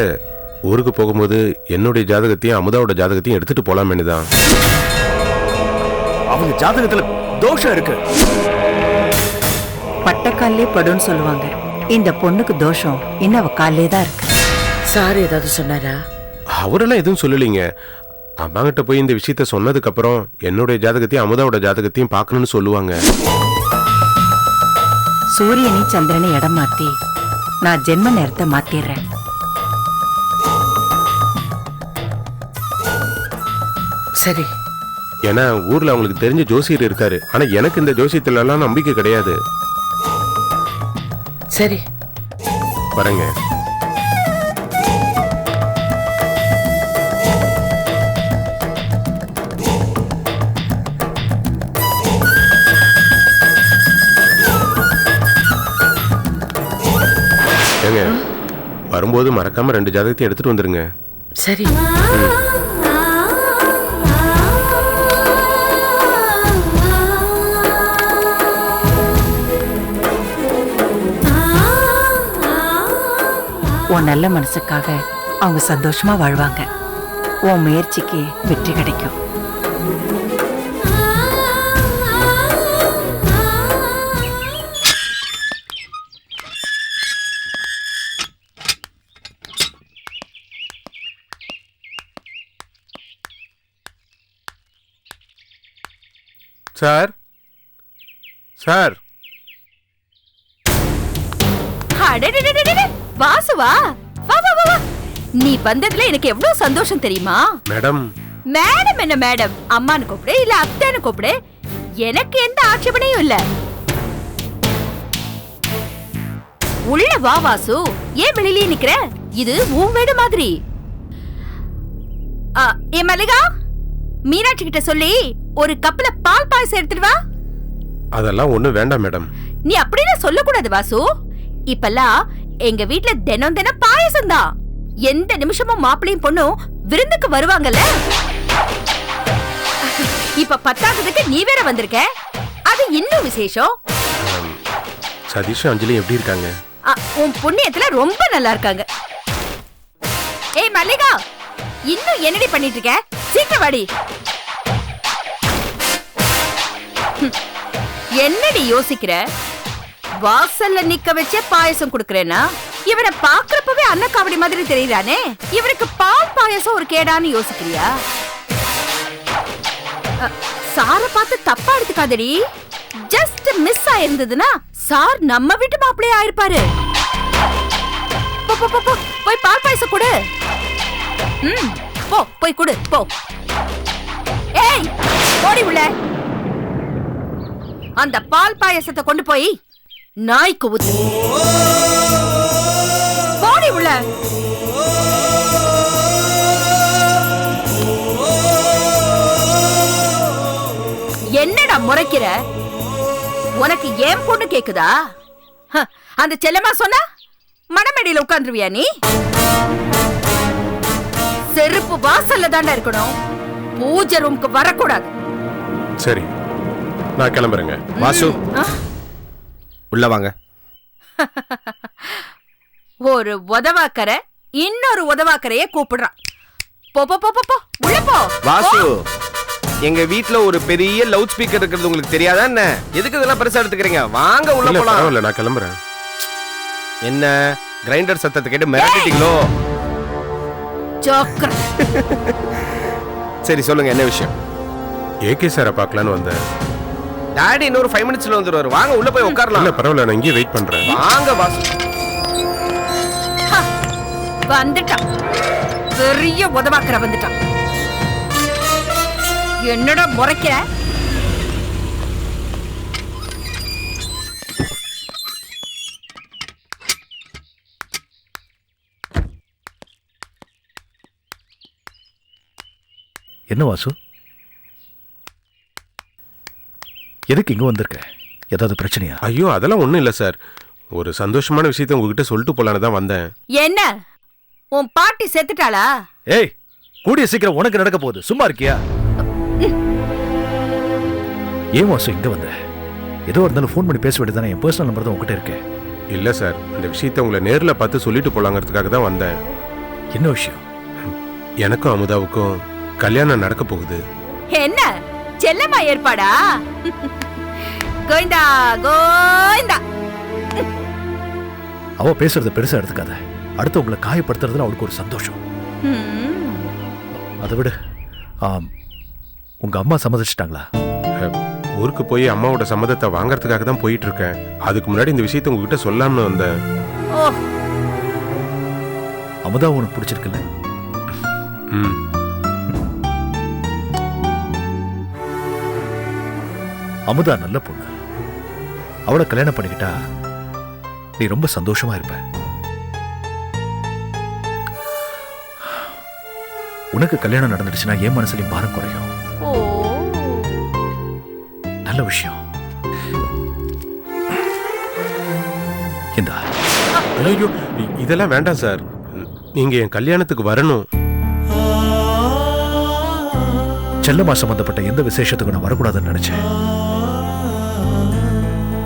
[SPEAKER 7] ஊருக்கு போகும்போது என்னுடைய ஜாதகத்தையும் அமுதாவோட ஜாதகத்தையும் எடுத்துட்டு போலாமேனு தான்.
[SPEAKER 1] அவங்க ஜாதகத்துல தோஷம் இருக்கு.
[SPEAKER 8] பட்டக்காலே படுன்னு சொல்லுவாங்க. இந்த பொண்ணுக்கு தோஷம் இன்னும் அவ காலே தான் இருக்கு.
[SPEAKER 4] சார் ஏதாவது சொன்னாரா?
[SPEAKER 7] அவரெல்லாம் எதுவும் சொல்லலைங்க. அம்மாகிட்ட போய் இந்த விஷயத்த சொன்னதுக்கு அப்புறம் என்னுடைய ஜாதகத்தையும் அமுதாவோட ஜாதகத்தையும் பார்க்கணும்னு சொல்லுவாங்க.
[SPEAKER 8] சூரியனை சந்திரனை இடம் மாத்தி நான் ஜென்ம நேரத்தை மாத்திடுறேன்.
[SPEAKER 4] சரி.
[SPEAKER 7] ஏன்னா ஊர்ல அவங்களுக்கு தெரிஞ்ச ஜோசியர் இருக்காரு. ஆனா எனக்கு இந்த ஜோசியத்துல எல்லாம் நம்பிக்கை கிடையாது.
[SPEAKER 4] சரி
[SPEAKER 7] வரேங்க. ஏங்க வரும்போது மறக்காம 2 ஜாதகத்தையும் எடுத்துட்டு வந்துருங்க.
[SPEAKER 4] சரி.
[SPEAKER 8] உன் நல்ல மனசுக்காக அவங்க சந்தோஷமா வாழ்வாங்க. உன் முயற்சிக்கு வெற்றி கிடைக்கும்.
[SPEAKER 7] சார் சார்
[SPEAKER 2] அடடடடடட, வாசுவா வா வா வா வா. நீ வந்ததுல எனக்கு எவ்வளவு சந்தோஷம் தெரியுமா?
[SPEAKER 7] மேடம்.
[SPEAKER 2] மேடம் என்ன மேடம்? அம்மான்னு கூப்பிடு இல்ல அத்தைன்னு கூப்பிடு, எனக்கு எந்த ஆட்சேபனையும் இல்ல. உள்ள வா வாசு. ஏன் வெளியிலே நிக்கிற? இது உன் வீடு மாதிரி. ஏ மல்லிகா, மீனாட்சி கிட்ட சொல்லி ஒரு கப்ல பால் பாயசம் எடுத்துட்டு வா.
[SPEAKER 7] அதெல்லாம் ஒண்ணு வேண்டாம் மேடம்.
[SPEAKER 2] நீ அப்படியே சொல்லக்கூடாது வாசு. இப்பெல்லாம் எங்க வீட்ல தினம் தினம் பாயசம் தான். எந்த நிமிஷமும் மாப்பிளையும் பொண்ணும் விருந்துக்கு வருவாங்கல்ல. இப்ப 10ஆவதுக்கு நீ வேற வந்திருக்க, அது இன்னும் விசேஷம்.
[SPEAKER 7] சதீஷ் அஞ்சலி எப்படி இருக்காங்க?
[SPEAKER 2] உன் புண்ணியத்துல ரொம்ப நல்லா இருக்காங்க. ஏய் மல்லிகா, இன்னும் என்னடி பண்ணிட்டு இருக்க? சீக்கிரம் வாடி. என்னடி யோசிக்கிற? வாசல்ல நிக்க வச்சே பாயசம் குடுக்கறேனா? இவனை பாக்குறப்பவே அன்னக்காவடி மாதிரி தெரியுறானே, இவனுக்கு பால் பாயசம் ஒரு கேடான்னு யோசிக்கிறியா? சார பார்த்து தப்பா எடுத்துக்காதடி. ஜஸ்ட் மிஸ் ஆயிருந்ததுன்னா சார் நம்ம வீட்டு மாப்பிளையே ஆயிருப்பாரு. போய் பால் பாயசம் கொடு. போ போய் கொடு போ. ஏய் ஓடி உள்ள. அந்த பால் பாயசத்தை கொண்டு போய் நாய்க்கு ஊத்து. ஓடி உள்ள. என்னடா முறைக்கிற? உனக்கு ஏன் பொண்ணு கேக்குதா? அந்த செல்லமா சொன்னா மணமேடையில உட்கார்ந்துருவியா நீ? செருப்பு வாசல்ல தாண்டா இருக்கணும், பூஜை ரூம்க்கு வரக்கூடாது.
[SPEAKER 7] சரி நான் கிளம்புறேங்க.
[SPEAKER 3] வாசு உள்ள வாங்க.
[SPEAKER 2] ஒரு உதவாக்கரை இன்னொரு உதவாக்கரைய கூப்பிடுறான். போ போ போ போ உள்ள போ.
[SPEAKER 3] வாசு, எங்க வீட்ல ஒரு பெரிய லவுட் ஸ்பீக்கர் இருக்கிறது உங்களுக்கு தெரியாதா என்ன? எதுக்கு இதெல்லாம் பெருசா எடுத்துக்கிறீங்க? வாங்க உள்ள போலாம்.
[SPEAKER 7] பரவாயில்ல நான் கிளம்புறேன்.
[SPEAKER 3] என்ன கிரைண்டர் சத்தத்தை கேட்டு மிரட்டிட்டீங்களோ?
[SPEAKER 2] ஜோக்கர்.
[SPEAKER 3] சரி சொல்லுங்க, என்ன விஷயம்?
[SPEAKER 7] ஏகே சாரை பார்க்கலான்னு வந்தேன்.
[SPEAKER 3] டாடி இன்னொரு 5 மினிட்ஸ்ல வந்துருவாரு. வாங்க உள்ள போய் உட்காரலாம்.
[SPEAKER 7] இல்ல பரவாயில்ல, நான் இங்கே வெயிட் பண்றேன்.
[SPEAKER 3] வாங்க வாசு.
[SPEAKER 2] வந்துட்டான், பெரிய உதவாக்கரை வந்துட்டான். என்னடா முறைக்கிற?
[SPEAKER 5] என்ன வாசு, எதுக்கு இங்க வந்திருக்க? ஏதாவது பிரச்சனையா?
[SPEAKER 7] ஐயோ அதெல்லாம் ஒண்ணும் இல்ல சார். ஒரு சந்தோஷமான விஷயத்தை உங்ககிட்ட சொல்லிட்டு போலான்னு தான் வந்தேன்.
[SPEAKER 2] என்ன உன் பாட்டி செத்துட்டாளா?
[SPEAKER 5] ஏய், கூடிய சீக்கிரம் உனக்கு நடக்க போகுது, சும்மா இருக்கியா? ஏன் வாசு இங்க வந்த? ஏதோ இருந்தாலும் ஃபோன் பண்ணி பேச வேண்டியதானே? என் பர்சனல் நம்பர் தான் உங்ககிட்ட இருக்கு.
[SPEAKER 7] இல்ல சார், இந்த விஷயத்தை உங்களை நேர்ல பார்த்து சொல்லிட்டு போலாங்கிறதுக்காக தான் வந்தேன்.
[SPEAKER 5] என்ன விஷயம்?
[SPEAKER 7] எனக்கும் அமுதாவுக்கும் கல்யாணம் நடக்க போகுது.
[SPEAKER 2] என்ன செல்லம்மா ஏற்பாடா? கோவிந்தா கோவிந்தா.
[SPEAKER 5] அவ பேசுறத பெருசா எடுத்துக்காத. அடுத்து உங்களை காயப்படுத்துறதுல அவளுக்கு ஒரு சந்தோஷம். அதை விடு. உங்க அம்மா சம்மதிச்சிட்டாங்களா?
[SPEAKER 7] ஊருக்கு போய் அம்மாவோட சம்மதத்தை வாங்கறதுக்காக தான் போயிட்டு இருக்கேன். அதுக்கு முன்னாடி இந்த விஷயத்தை உங்ககிட்ட சொல்லாமனு வந்தேன்.
[SPEAKER 5] அமுதா உனக்கு பிடிச்சிருக்குல்ல? அமுதா நல்ல பொண்ணு. அவளை கல்யாணம் பண்ணிக்கிட்டா நீ ரொம்ப சந்தோஷமா இருப்ப. உனக்கு கல்யாணம் நடந்துடுச்சுன்னா என் மனசுலயும் பாரம் குறையும். நல்ல விஷயம்.
[SPEAKER 7] ஐயோ, இதெல்லாம் வேண்டாம் சார். நீங்க என் கல்யாணத்துக்கு வரணும்.
[SPEAKER 5] செல்லம்மா சம்பந்தப்பட்ட எந்த விசேஷத்துக்கு நான் வரக்கூடாதுன்னு நினைச்சேன்.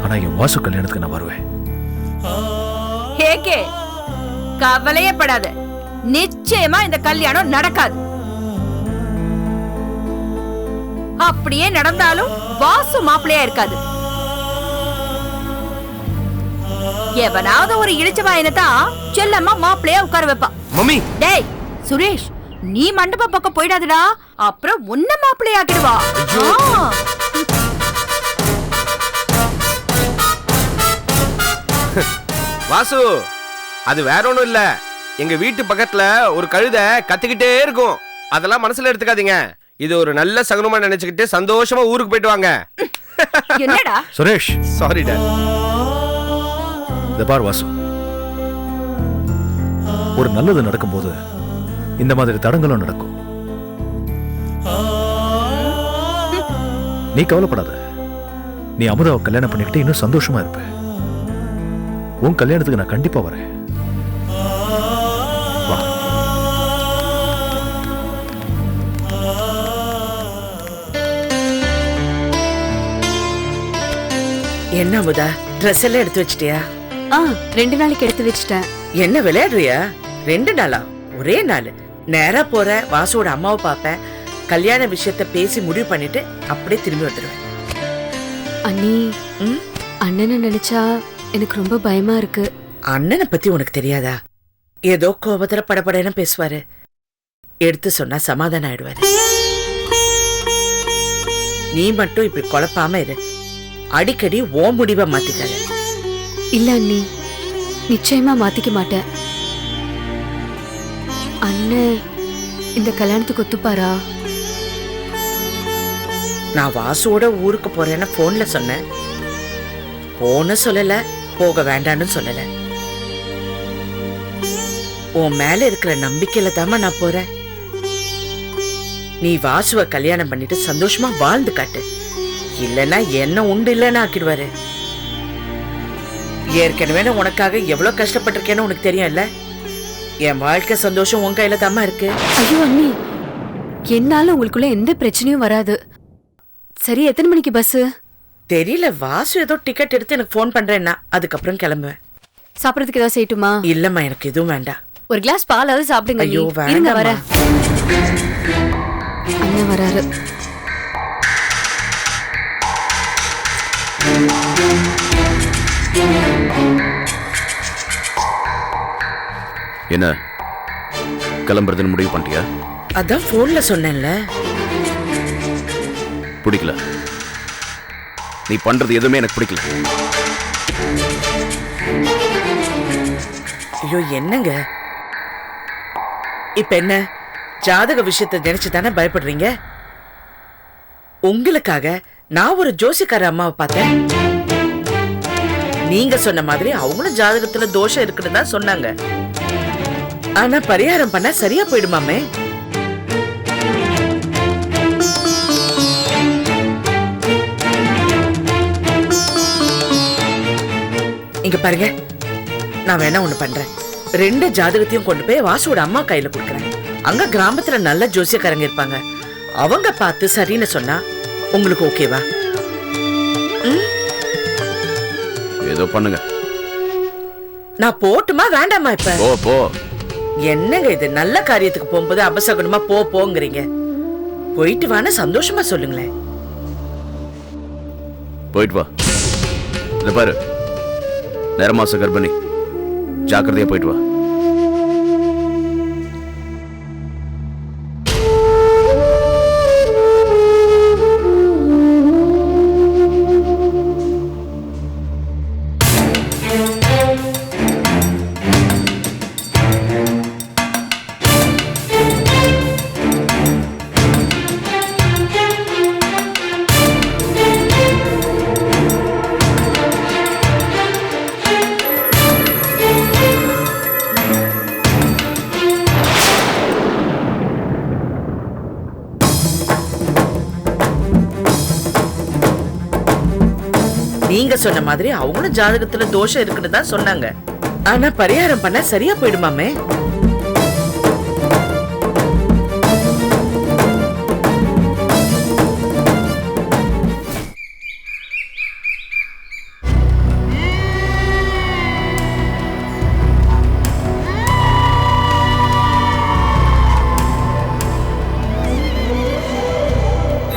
[SPEAKER 5] ஆனா என் வாசு கல்யாணத்துக்கு நான் வருவேன்.
[SPEAKER 2] கேக்கே, கவலையே படாத. நிச்சயமா இந்த கல்யாணம் நடக்காது. அப்படியே நடந்தாலும் வாசு மாப்பிள்ளையா இருக்காது. எவனாவது ஒரு இழிச்சவாயனத்தான் செல்லம்மா மாப்பிள்ளையா உட்கார வைப்பா.
[SPEAKER 1] மம்மி,
[SPEAKER 2] டேய் சுரேஷ், நீ மண்டப பக்கம் போயிடாதடா, அப்புறம் உன்ன மாப்பிள்ளை ஆக்கிடுவா.
[SPEAKER 9] வாசு, அது வேற ஒண்ணும் இல்ல. எங்க வீட்டு பக்கத்துல ஒரு கழுதை கத்திக்கிட்டே இருக்கும். அதெல்லாம் மனசுல எடுத்துக்காதீங்க. இது ஒரு நல்ல சகுனமா நினைச்சுக்கிட்டு சந்தோஷமா ஊருக்கு போயிட்டு வாங்க.
[SPEAKER 2] என்னடா
[SPEAKER 5] சுரேஷ்?
[SPEAKER 9] Sorry dot.
[SPEAKER 5] இந்த பார் வாசு, ஒரு நல்லது நடக்கும்போது இந்த மாதிரி தடங்களும் நடக்கும். நீ கவலைப்படாத. நீ அமுதாவை கல்யாணம் பண்ணிக்கிட்டு இன்னும் சந்தோஷமா இருப்ப. உன் கல்யாணத்துக்கு நான் கண்டிப்பா வரேன். வா.
[SPEAKER 4] என்ன அமுதா, ட்ரெஸ் எல்லாம் எடுத்து வச்சிட்டியா?
[SPEAKER 6] 2 நாளைக்கு எடுத்து வச்சிட்டேன்.
[SPEAKER 4] என்ன விளையாடுறியா? 2 நாளா? ஒரே நாள். நேரா போற, வாசுவோட அம்மாவை பாப்பேன், கல்யாண விஷயத்த பேசி முடிவு பண்ணிட்டு அப்படியே திரும்பி வந்துடுவேன்.
[SPEAKER 6] அண்ணி, அண்ணனை நினைச்சா எனக்கு ரொம்ப பயமா இருக்கு.
[SPEAKER 4] அண்ணனை பத்தி உனக்கு தெரியாதா? ஏதோ கோபத்துல படபடன்னு பேசுவாரு. எடுத்து சொன்னா சமாதானம் ஆயிடுவாரு. நீ மட்டும் இப்படி குழப்பாம இரு. அடிக்கடி ஓ முடிவை மாத்திக்காத.
[SPEAKER 6] இல்ல அண்ணி, நிச்சயமா மாத்திக்க மாட்டேன். அண்ணன் இந்த கல்யாணத்துக்கு ஒத்துப்பாரா?
[SPEAKER 4] நான் வாசுவோட ஊருக்கு போறேன்னு போன்ல சொன்னேன். போன சொல்லல, போக வேண்டான்னு சொல்லல. உன் மேல இருக்கிற நம்பிக்கையில தாமா நான் போறேன். நீ வாசுவ கல்யாணம் பண்ணிட்டு சந்தோஷமா வாழ்ந்து காட்டு. இல்லன்னா என்ன உண்டு இல்லன்னு ஆக்கிடுவாரு. ஏற்கனவே உனக்காக எவ்வளவு கஷ்டப்பட்டிருக்கேன்னு உனக்கு தெரியும் இல்ல? என் வாழ்க்கை சந்தோஷம் உன் கையில தாமா இருக்கு.
[SPEAKER 6] ஐயோ அண்ணி, என்னால உங்களுக்குள்ள எந்த பிரச்சனையும் வராது. சரி, எத்தனை மணிக்கு பஸ்?
[SPEAKER 4] தெரியல. வாசு ஏதோ டிக்கெட் எடுத்து எனக்கு போன் பண்றேன்னா அதுக்கப்புறம் கிளம்புவேன்.
[SPEAKER 6] சாப்பிடறதுக்கு ஏதாவது செய்யட்டுமா?
[SPEAKER 4] இல்லம்மா, எனக்கு எதுவும் வேண்டாம்.
[SPEAKER 6] ஒரு கிளாஸ் பாலாவது சாப்பிடுங்க.
[SPEAKER 4] ஐயோ
[SPEAKER 6] இருங்க, வர.
[SPEAKER 4] வேண்டாம்.
[SPEAKER 6] அண்ணன் வராரு.
[SPEAKER 1] என்ன கிளம்புறதுன்னு முடிவு பண்ணிட்டியா?
[SPEAKER 4] அதான் போன்ல சொன்னேன்ல.
[SPEAKER 1] பிடிக்கல. நீ பண்றது எதுவுமே எனக்கு பிடிக்கல.
[SPEAKER 4] ஐயோ என்னங்க இப்ப என்ன? ஜாதக விஷயத்தை நினைச்சு தானே பயப்படுறீங்க? உங்களுக்காக நான் ஒரு ஜோசிக்கார அம்மாவை பார்த்தேன். நீங்க சொன்ன மாதிரி அவங்களும் ஜாதகத்துல தோஷம் இருக்குன்னு தான் சொன்னாங்க. ஆனா பரிகாரம் பண்ணா சரியா போயிடுமாமே. இங்க பாருங்க, நான் வேணா ஒண்ணு பண்றேன். 2 ஜாதகத்தையும் கொண்டு போய் வாசுவோட அம்மா கையில கொடுக்கறேன். அங்க கிராமத்துல நல்ல ஜோசியக்காரங்க இருப்பாங்க. அவங்க பார்த்து சரின்னு சொன்னா உங்களுக்கு ஓகேவா?
[SPEAKER 1] ஏதோ பண்ணுங்க.
[SPEAKER 4] நான் போட்டுமா வேண்டாமா? இப்ப
[SPEAKER 1] போ போ.
[SPEAKER 4] என்னங்க இது? நல்ல காரியத்துக்கு போகும்போது அபசகுனமா போ போங்கறீங்க. போயிட்டு வான்னு சந்தோஷமா சொல்லுங்களேன்.
[SPEAKER 1] போயிட்டு வா. இத பாரு, நேரமாச கர்ப்பிணி. ஜாக்கிரதையா போயிட்டு வா.
[SPEAKER 4] நீங்க சொன்ன மாதிரி அவங்களும் ஜாதகத்துல தோஷம் இருக்குன்னு தான் சொன்னாங்க. ஆனா பரிகாரம் பண்ண சரியா போயிடுமாமே.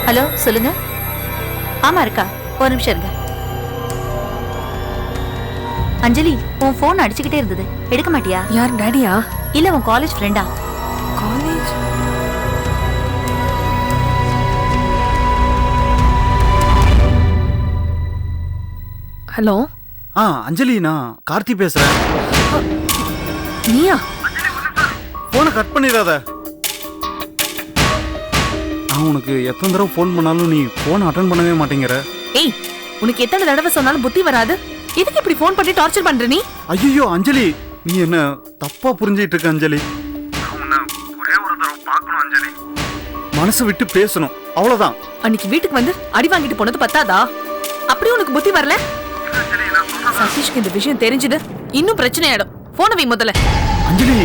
[SPEAKER 2] ஹலோ, சொல்லுங்க. ஆமா இருக்கா, ஒரு நிமிஷம் இருங்க. அஞ்சலி, உன் போன் அடிச்சுக்கிட்டே இருந்தது, எடுக்க மாட்டியா?
[SPEAKER 6] யார், டாடியா?
[SPEAKER 2] இல்ல உன் காலேஜ் ஃப்ரெண்டா?
[SPEAKER 6] காலேஜ்? ஹலோ.
[SPEAKER 10] அஞ்சலி, நான் கார்த்தி பேசுறேன்.
[SPEAKER 6] நீயா?
[SPEAKER 10] போனை கட் பண்ணிடாத. நான் உனக்கு எத்தனை தடவை ஃபோன் பண்ணாலும் நீ போன் அட்டன் பண்ணவே மாட்டேங்கிற.
[SPEAKER 6] ஏய், உனக்கு எத்தனை தடவை சொன்னாலும் புத்தி வராது. எதுக்கு இப்படி ஃபோன் பண்ணி டார்ச்சர் பண்ற நீ?
[SPEAKER 10] ஐயோ அஞ்சலி, நீ என்ன தப்பா புரிஞ்சிட்டு இருக்க அஞ்சலி. மனசு விட்டு பேசணும், அவ்வளவுதான்.
[SPEAKER 6] அன்னைக்கு வீட்டுக்கு வந்து அடி வாங்கிட்டு போனது பத்தாதா? அப்படி உனக்கு புத்தி வரல? சதீஷ்க்கு இந்த விஷயம் தெரிஞ்சது இன்னும் பிரச்சனை ஆயிடும். போன வை முதல்ல.
[SPEAKER 10] அஞ்சலி,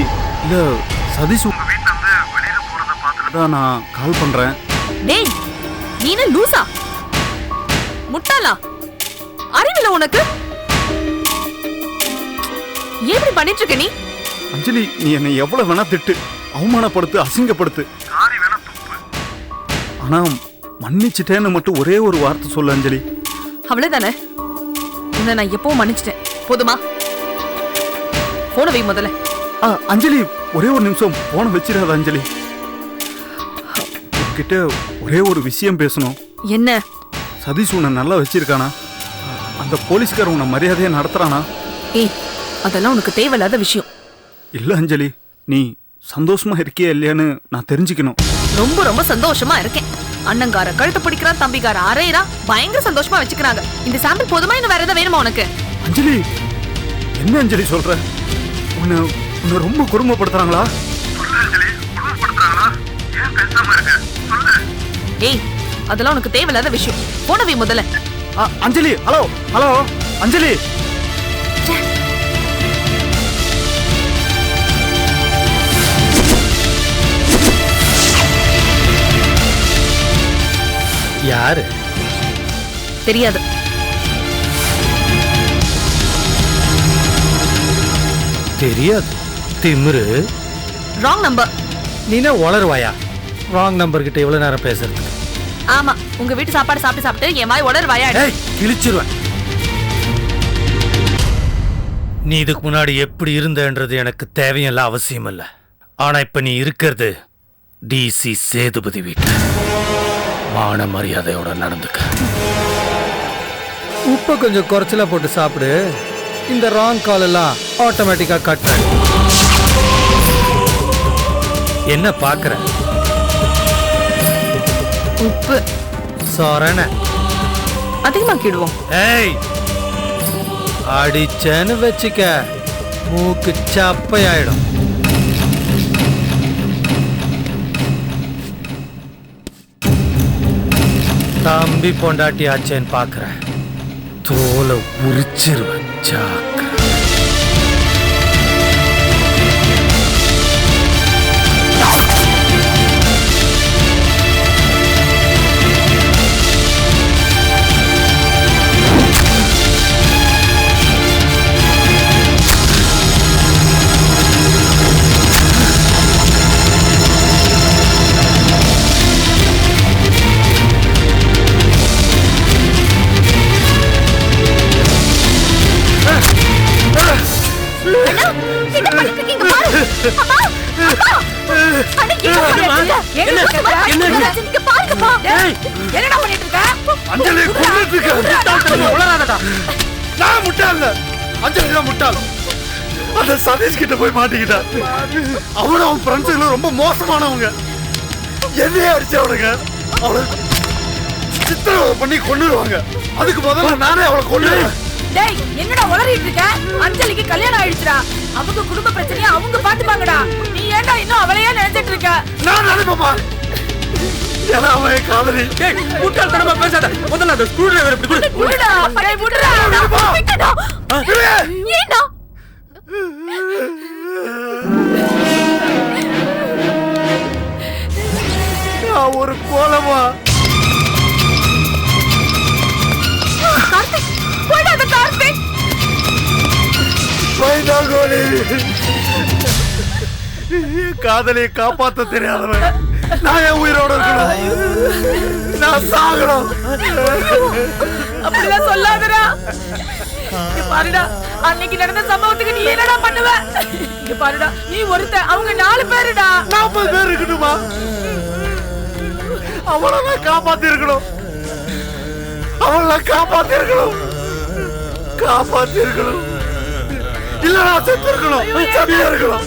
[SPEAKER 10] இல்ல சதீஷ் உங்க வீட்ல இருந்து வெளியில போறத பார்த்துட்டு தான் நான் கால் பண்றேன்.
[SPEAKER 6] டேய், நீ என்ன லூசா? முட்டாளா? அறிவில்ல உனக்கு? ஏன் இப்படி பண்ணிட்டு இருக்க நீ?
[SPEAKER 10] அஞ்சலி, நீ என்னை எவ்வளவு வேணா திட்டு, அவமானப்படுத்து, அசிங்கப்படுத்து, சாரி வேணா துப்பு, ஆனா மன்னிச்சிட்டேன்னு மட்டும் ஒரே ஒரு வார்த்தை சொல்லு அஞ்சலி.
[SPEAKER 6] அவ்வளவுதானே? உன்னை நான் எப்பவும் மன்னிச்சிட்டேன், போதுமா? போன வை முதல்ல.
[SPEAKER 10] அஞ்சலி, ஒரே ஒரு நிமிஷம் போன வச்சிடாத அஞ்சலி. உன்கிட்ட ஒரே ஒரு விஷயம் பேசணும்.
[SPEAKER 6] என்ன?
[SPEAKER 10] சதீஷ் உன்னை நல்லா வச்சிருக்கானா? அந்த போலீஸ்கார உன்னை மரியாதையா நடத்துறானா?
[SPEAKER 6] ஏய், அதெல்லாம் உனக்கு தேவையில்லாத விஷயம்.
[SPEAKER 10] இல்ல அஞ்சலி, நீ சந்தோஷமா இருக்கியா இல்லையான்னு நான் தெரிஞ்சுக்கணும்.
[SPEAKER 6] ரொம்ப ரொம்ப சந்தோஷமா இருக்கேன். அண்ணங்கார கழுத்து பிடிக்கிறான், தம்பிக்கார அரையிறா, பயங்கர சந்தோஷமா வச்சுக்கிறாங்க. இந்த சாம்பிள் போதுமா, இன்னும் வேற ஏதாவது வேணுமா உனக்கு?
[SPEAKER 10] அஞ்சலி, என்ன அஞ்சலி சொல்ற? உன்னை ரொம்ப குடும்பப்படுத்துறாங்களா?
[SPEAKER 6] ஏய், அதெல்லாம் உனக்கு தேவையில்லாத விஷயம். போனவை முதல்ல.
[SPEAKER 10] Anjali, hello hello Anjali.
[SPEAKER 3] யாரு?
[SPEAKER 6] தெரியாது.
[SPEAKER 3] தெரியாது? திமிரு.
[SPEAKER 6] Wrong number.
[SPEAKER 3] நீனா உளருவாயா? ராங் நம்பர் கிட்ட இவ்வளவு நேரம் பேசுறது?
[SPEAKER 6] ஆமா, உங்க வீட்டு சாப்பாடு சாப்பிட்டு சாப்பிட்டு என் மாதிரி உளருவாயா?
[SPEAKER 3] கிழிச்சிருவேன். நீ இதுக்கு முன்னாடி எப்படி இருந்தன்றது எனக்கு தேவையில்ல, அவசியம் இல்ல. ஆனா இப்ப நீ இருக்கிறது டிசி சேதுபதி வீட்டு. மான மரியாதையோட நடந்துக்க. உப்ப கொஞ்சம் குறைச்சலா போட்டு சாப்பிடு. இந்த ராங் கால் எல்லாம் ஆட்டோமேட்டிக்கா கட் ஆகும். என்ன பாக்குற?
[SPEAKER 6] உப்பு
[SPEAKER 3] சொரண
[SPEAKER 6] அதிகமாக்கிடுவோம்.
[SPEAKER 3] ஏய், அடிச்சேன்னு வச்சுக்க, மூக்கு சப்பையாயிடும். தம்பி பொண்டாட்டி ஆச்சேன்னு பாக்குறேன், தோலை உரிச்சிருவேன். ஜாக்கிரதை.
[SPEAKER 10] சதீஷ் கிட்ட போய் மாட்டிக்கிட்டா. அவனும் அவன் ஃப்ரெண்ட்ஸ் ரொம்ப மோசமானவங்க. என்னையே அடிச்சவனுங்க. அவளை சித்திரவதை பண்ணி கொன்னுடுவாங்க. அதுக்கு முதல்ல நானே அவளை கொல்லுவேன்.
[SPEAKER 6] டேய், என்னடா உளறிட்டு இருக்க? அஞ்சலிக்கு கல்யாணம் ஆயிடுச்சுடா. அவங்க குடும்ப பிரச்சனையை அவங்க பாத்துப்பாங்கடா. நீ ஏன்டா இன்னும் அவளையே நினைச்சிட்டு இருக்க?
[SPEAKER 10] நான் நினைப்பமா? ஏன்னா அவன் என் காதலி.
[SPEAKER 9] முட்டாள்தனமா பேசாத. முதல்ல அந்த ஸ்க்ரூ டிரைவர் இப்படி கொடு.
[SPEAKER 2] விடுடா, டேய் விடுடா. விட்டுடா. ஏண்டா?
[SPEAKER 10] நான் ஒரு கோலமா
[SPEAKER 2] கார்த்திக், போடாத கார்த்திக்.
[SPEAKER 10] கோலி காதலியை காப்பாத்த தெரியாதவன் நான் என் உயிரோட இருக்கணும். நான் சாகணும்.
[SPEAKER 2] அப்படிலாம் சொல்லாதடா. இங்க பாருடா, அன்னைக்கு நடந்த சம்பவத்துக்கு நீ என்னடா பண்ணுவ? இங்க பாருடா, நீ ஒருத்த, அவங்க 4 பேருடா.
[SPEAKER 10] 40 பேர் இருக்கணுமா? அவளை நான் காப்பாத்தி இருக்கணும். அவளை காப்பாத்தி இருக்கணும். காப்பாத்தி இருக்கணும். இல்ல நான் செத்து இருக்கணும். செத்து இருக்கணும்.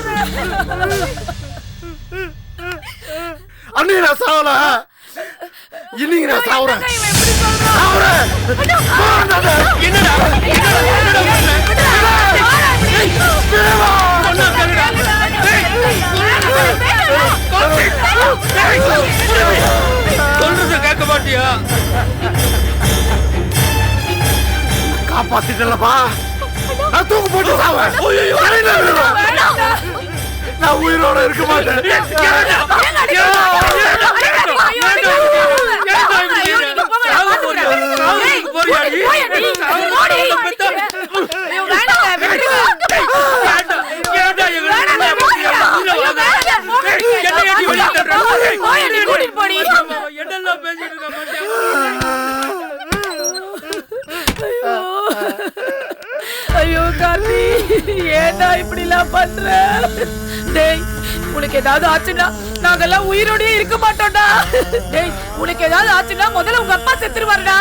[SPEAKER 10] அன்னைக்கு நான் சாவல, இன்னைக்கு நான் சாவுறேன்.
[SPEAKER 9] சொல்றது கேட்க மாட்டியா?
[SPEAKER 10] காப்பாத்திட்டலப்பா. நான் தூக்கு போட்டு சாவேன். நான் உயிரோட இருக்க மாட்டேன்.
[SPEAKER 2] ஐயோ கார்த்தி, ஏன்டா இப்படி எல்லாம் பண்ற? டேய், உனக்கு ஏதாவது ஆச்சுன்னா நாங்கெல்லாம் உயிரோடயே இருக்க மாட்டோம்டா. டேய், உனக்கு ஏதாவது ஆச்சுன்னா முதல்ல உங்க அப்பா செத்துருவாருடா.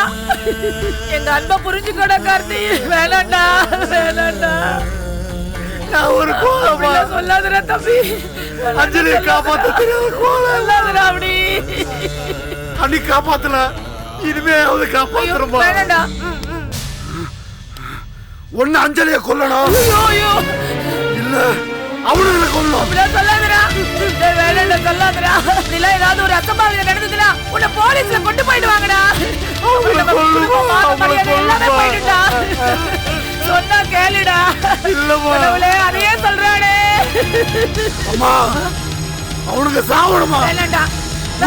[SPEAKER 2] எங்க அன்பை புரிஞ்சுக்கோடா கார்த்தி. வேணாண்டா, வேணாண்டா.
[SPEAKER 10] நான் ஒரு கோலமா
[SPEAKER 2] சொல்லாதடா தம்பி.
[SPEAKER 10] அஞ்சலியை காப்பாத்த தெரியாத கோலம்.
[SPEAKER 2] சொல்லாதடா அப்படி.
[SPEAKER 10] அன்னைக்கு காப்பாத்தல, இனிமே அவளை காப்பாத்துறமா?
[SPEAKER 2] வேணாண்டா.
[SPEAKER 10] ஒன்னு அஞ்சலியை கொல்லணும், இல்ல அவனுங்களை கொல்லணும்.
[SPEAKER 2] அப்படிலாம் சொல்லாதடா. டேய், வேணாண்டா, சொல்லாதடா. இதெல்லாம் ஏதாவது ஒரு அசம்பாவிதம் நடந்ததுன்னா உன்னை போலீஸ்ல கொண்டு போயிடுவாங்கடா. எல்லாமே போயிடுடா. சொன்னா கேளுடா.
[SPEAKER 10] இல்லம்மா,
[SPEAKER 2] அதையே சொல்றானே.
[SPEAKER 10] அம்மா, அவனுக்கு சாவணுமா?
[SPEAKER 2] வேணாண்டா,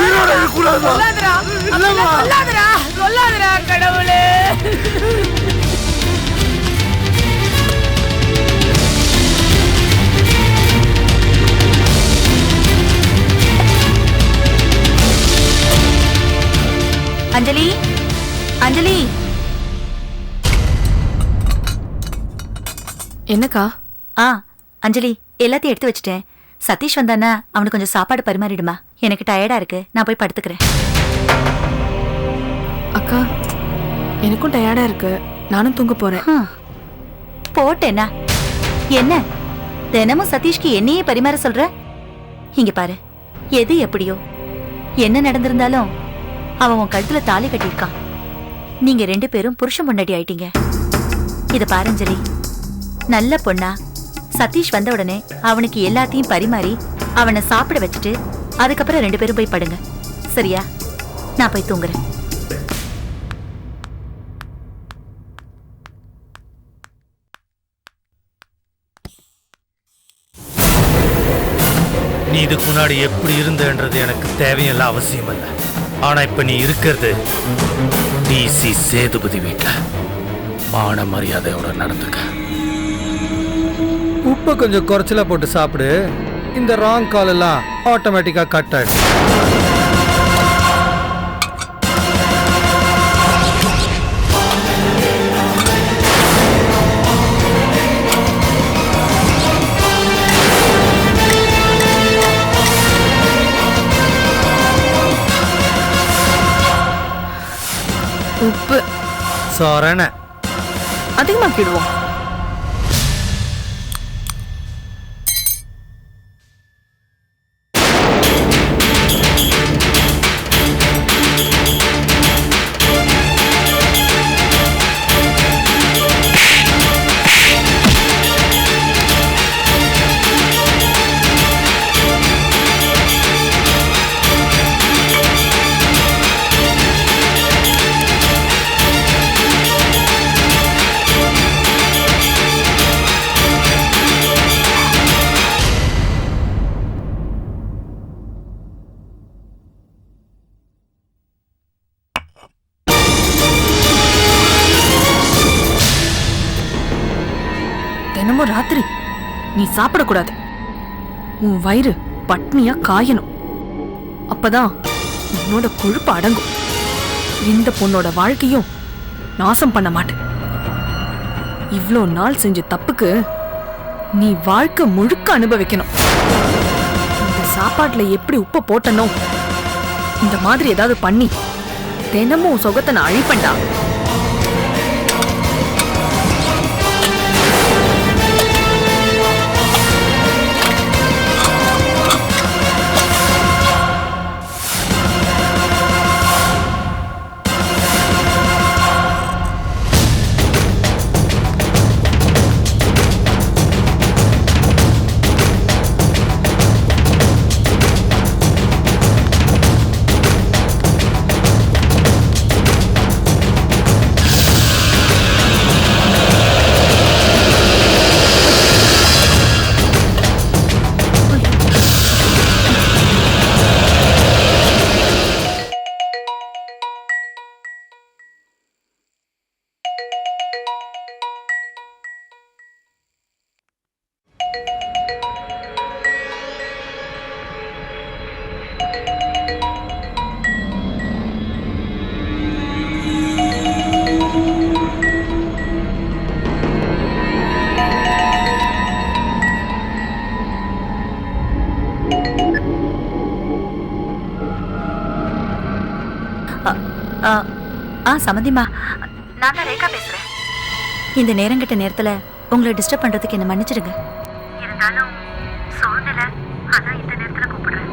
[SPEAKER 10] உயிரோட இருக்கக்கூடாது.
[SPEAKER 2] சொல்லாதடா. சொல்லாதடா, சொல்லாதடா கடவுளே.
[SPEAKER 11] அஞ்சலி, அஞ்சலி.
[SPEAKER 6] என்னக்கா?
[SPEAKER 11] அஞ்சலி, எல்லாத்தையும் எடுத்து வச்சிட்டேன். சதீஷ் வந்தானா அவனுக்கு கொஞ்சம் சாப்பாடு பரிமாறிடுமா. எனக்கு டயர்டா இருக்கு, நான் போய் படுத்துக்கிறேன்.
[SPEAKER 6] அக்கா, எனக்கும் டயர்டா இருக்கு, நானும் தூங்க போறேன்.
[SPEAKER 11] போட்டேனா என்ன? தினமும் சதீஷ்க்கு என்னையே பரிமாற சொல்ற? இங்க பாரு, எது எப்படியோ என்ன நடந்திருந்தாலும் அவன் உன் கழுத்துல தாலி கட்டியிருக்கான். நீங்க 2 பேரும் புருஷன் பொண்டாட்டி ஆயிட்டீங்க. இத பாரஞ்சலி, நல்ல பொண்ணா சதீஷ் வந்த உடனே அவனுக்கு எல்லாத்தையும் பரிமாறி அவனை சாப்பிட வச்சுட்டு அதுக்கப்புறம் 2 பேரும் போய் படுங்க, சரியா? நான் போய் தூங்குறேன்.
[SPEAKER 3] நீ இதுக்கு முன்னாடி எப்படி இருந்தன்றது எனக்கு தேவையில்ல, அவசியம் இல்லை. ஆனா இப்ப நீ இருக்கிறது டிசி சேதுபதி வீட்டுல. மான மரியாதையோட நடந்துக்க. உப்பை கொஞ்சம் குறைச்சலா போட்டு சாப்பிடு. இந்த ராங் கால் எல்லாம் ஆட்டோமேட்டிக்கா கட் ஆயிடும்.
[SPEAKER 6] உப்பு
[SPEAKER 3] சோரண
[SPEAKER 6] அதிகமாக்கிடுவோம். அதுவும் ராத்திரி நீ சாப்பிடக்கூடாது. உன் வயிறு பட்னியா காயணும். அப்பதான் உன்னோட கொழுப்பு அடங்கும். இந்த பொண்ணோட வாழ்க்கையும் நாசம் பண்ண மாட்டேன். இவ்ளோ நாள் செஞ்ச தப்புக்கு நீ வாழ்க்கை முழுக்க அனுபவிக்கணும். இந்த சாப்பாட்டுல எப்படி உப்பை போட்டனோ இந்த மாதிரி ஏதாவது பண்ணி தினமும் சொகத்தை நான் அழிப்பேன்டா.
[SPEAKER 11] சமந்திமா, நான் தான் ரேகா பேசுறேன். இந்த நேரங்கிட்ட நேரத்துல உங்களை டிஸ்டர்ப் பண்றதுக்கு என்ன மன்னிச்சிடுங்க. இருந்தாலும் சூழ்நிலை அதான் இந்த நேரத்துல கூப்பிடுறேன்.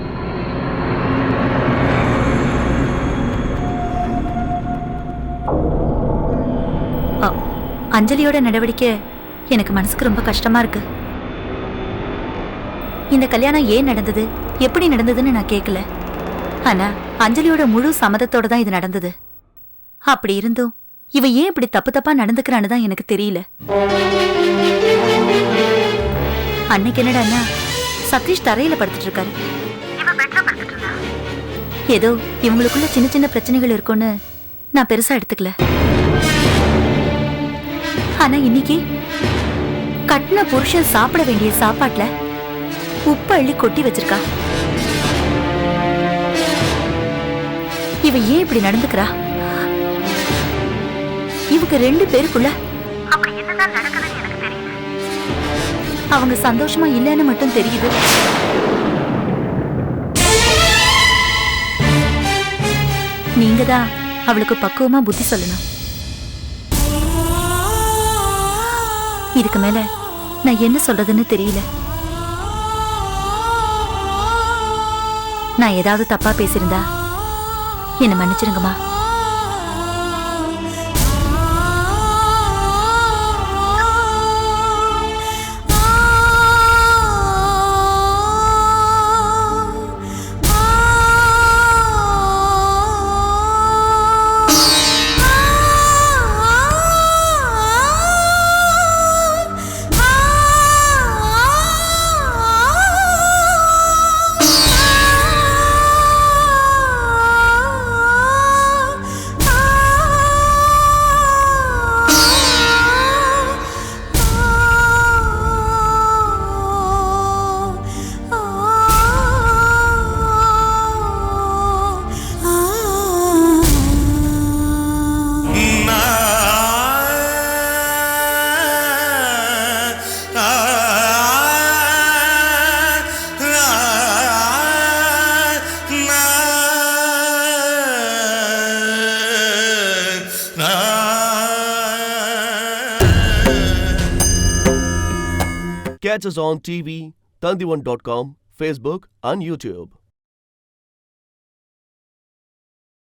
[SPEAKER 11] அஞ்சலியோட நடவடிக்கை எனக்கு மனசுக்கு ரொம்ப கஷ்டமா இருக்கு. இந்த கல்யாணம் ஏன் நடந்தது, எப்படி நடந்ததுன்னு நான் கேட்கல. ஆனா அஞ்சலியோட முழு சம்மதத்தோட தான் இது நடந்தது. அப்படி இருந்தும் இவ ஏன் இப்படி தப்பு தப்பா நடந்துக்கிறான்னு தான் எனக்கு தெரியல. அன்னைக்கு என்னடான்னா சதீஷ் தரையில படுத்துட்டு இருக்காரு, ஏதோ இவங்களுக்குள்ள சின்ன சின்ன பிரச்சனைகள் இருக்கும்னு நான் பெருசா எடுத்துக்கல. ஆனா இன்னைக்கு கட்டின புருஷன் சாப்பிட வேண்டிய சாப்பாட்டுல உப்பு அள்ளி கொட்டி வச்சிருக்கா. இவ ஏன் இப்படி நடந்துக்கிறா? இவங்க 2 பேருக்குள்ள அப்படி என்னதான் நடக்குதுன்னு எனக்கு தெரியல. அவங்க சந்தோஷமா இல்லைன்னு மட்டும் தெரியுது. நீங்க தான் அவளுக்கு பக்குவமா புத்தி சொல்லணும். இதுக்கு மேல நான் என்ன சொல்றதுன்னு தெரியல. நான் ஏதாவது தப்பா பேசியிருந்தா என்ன மன்னிச்சிருங்கம்மா.
[SPEAKER 12] Catch us on TV, Tandivan.com, Facebook and YouTube.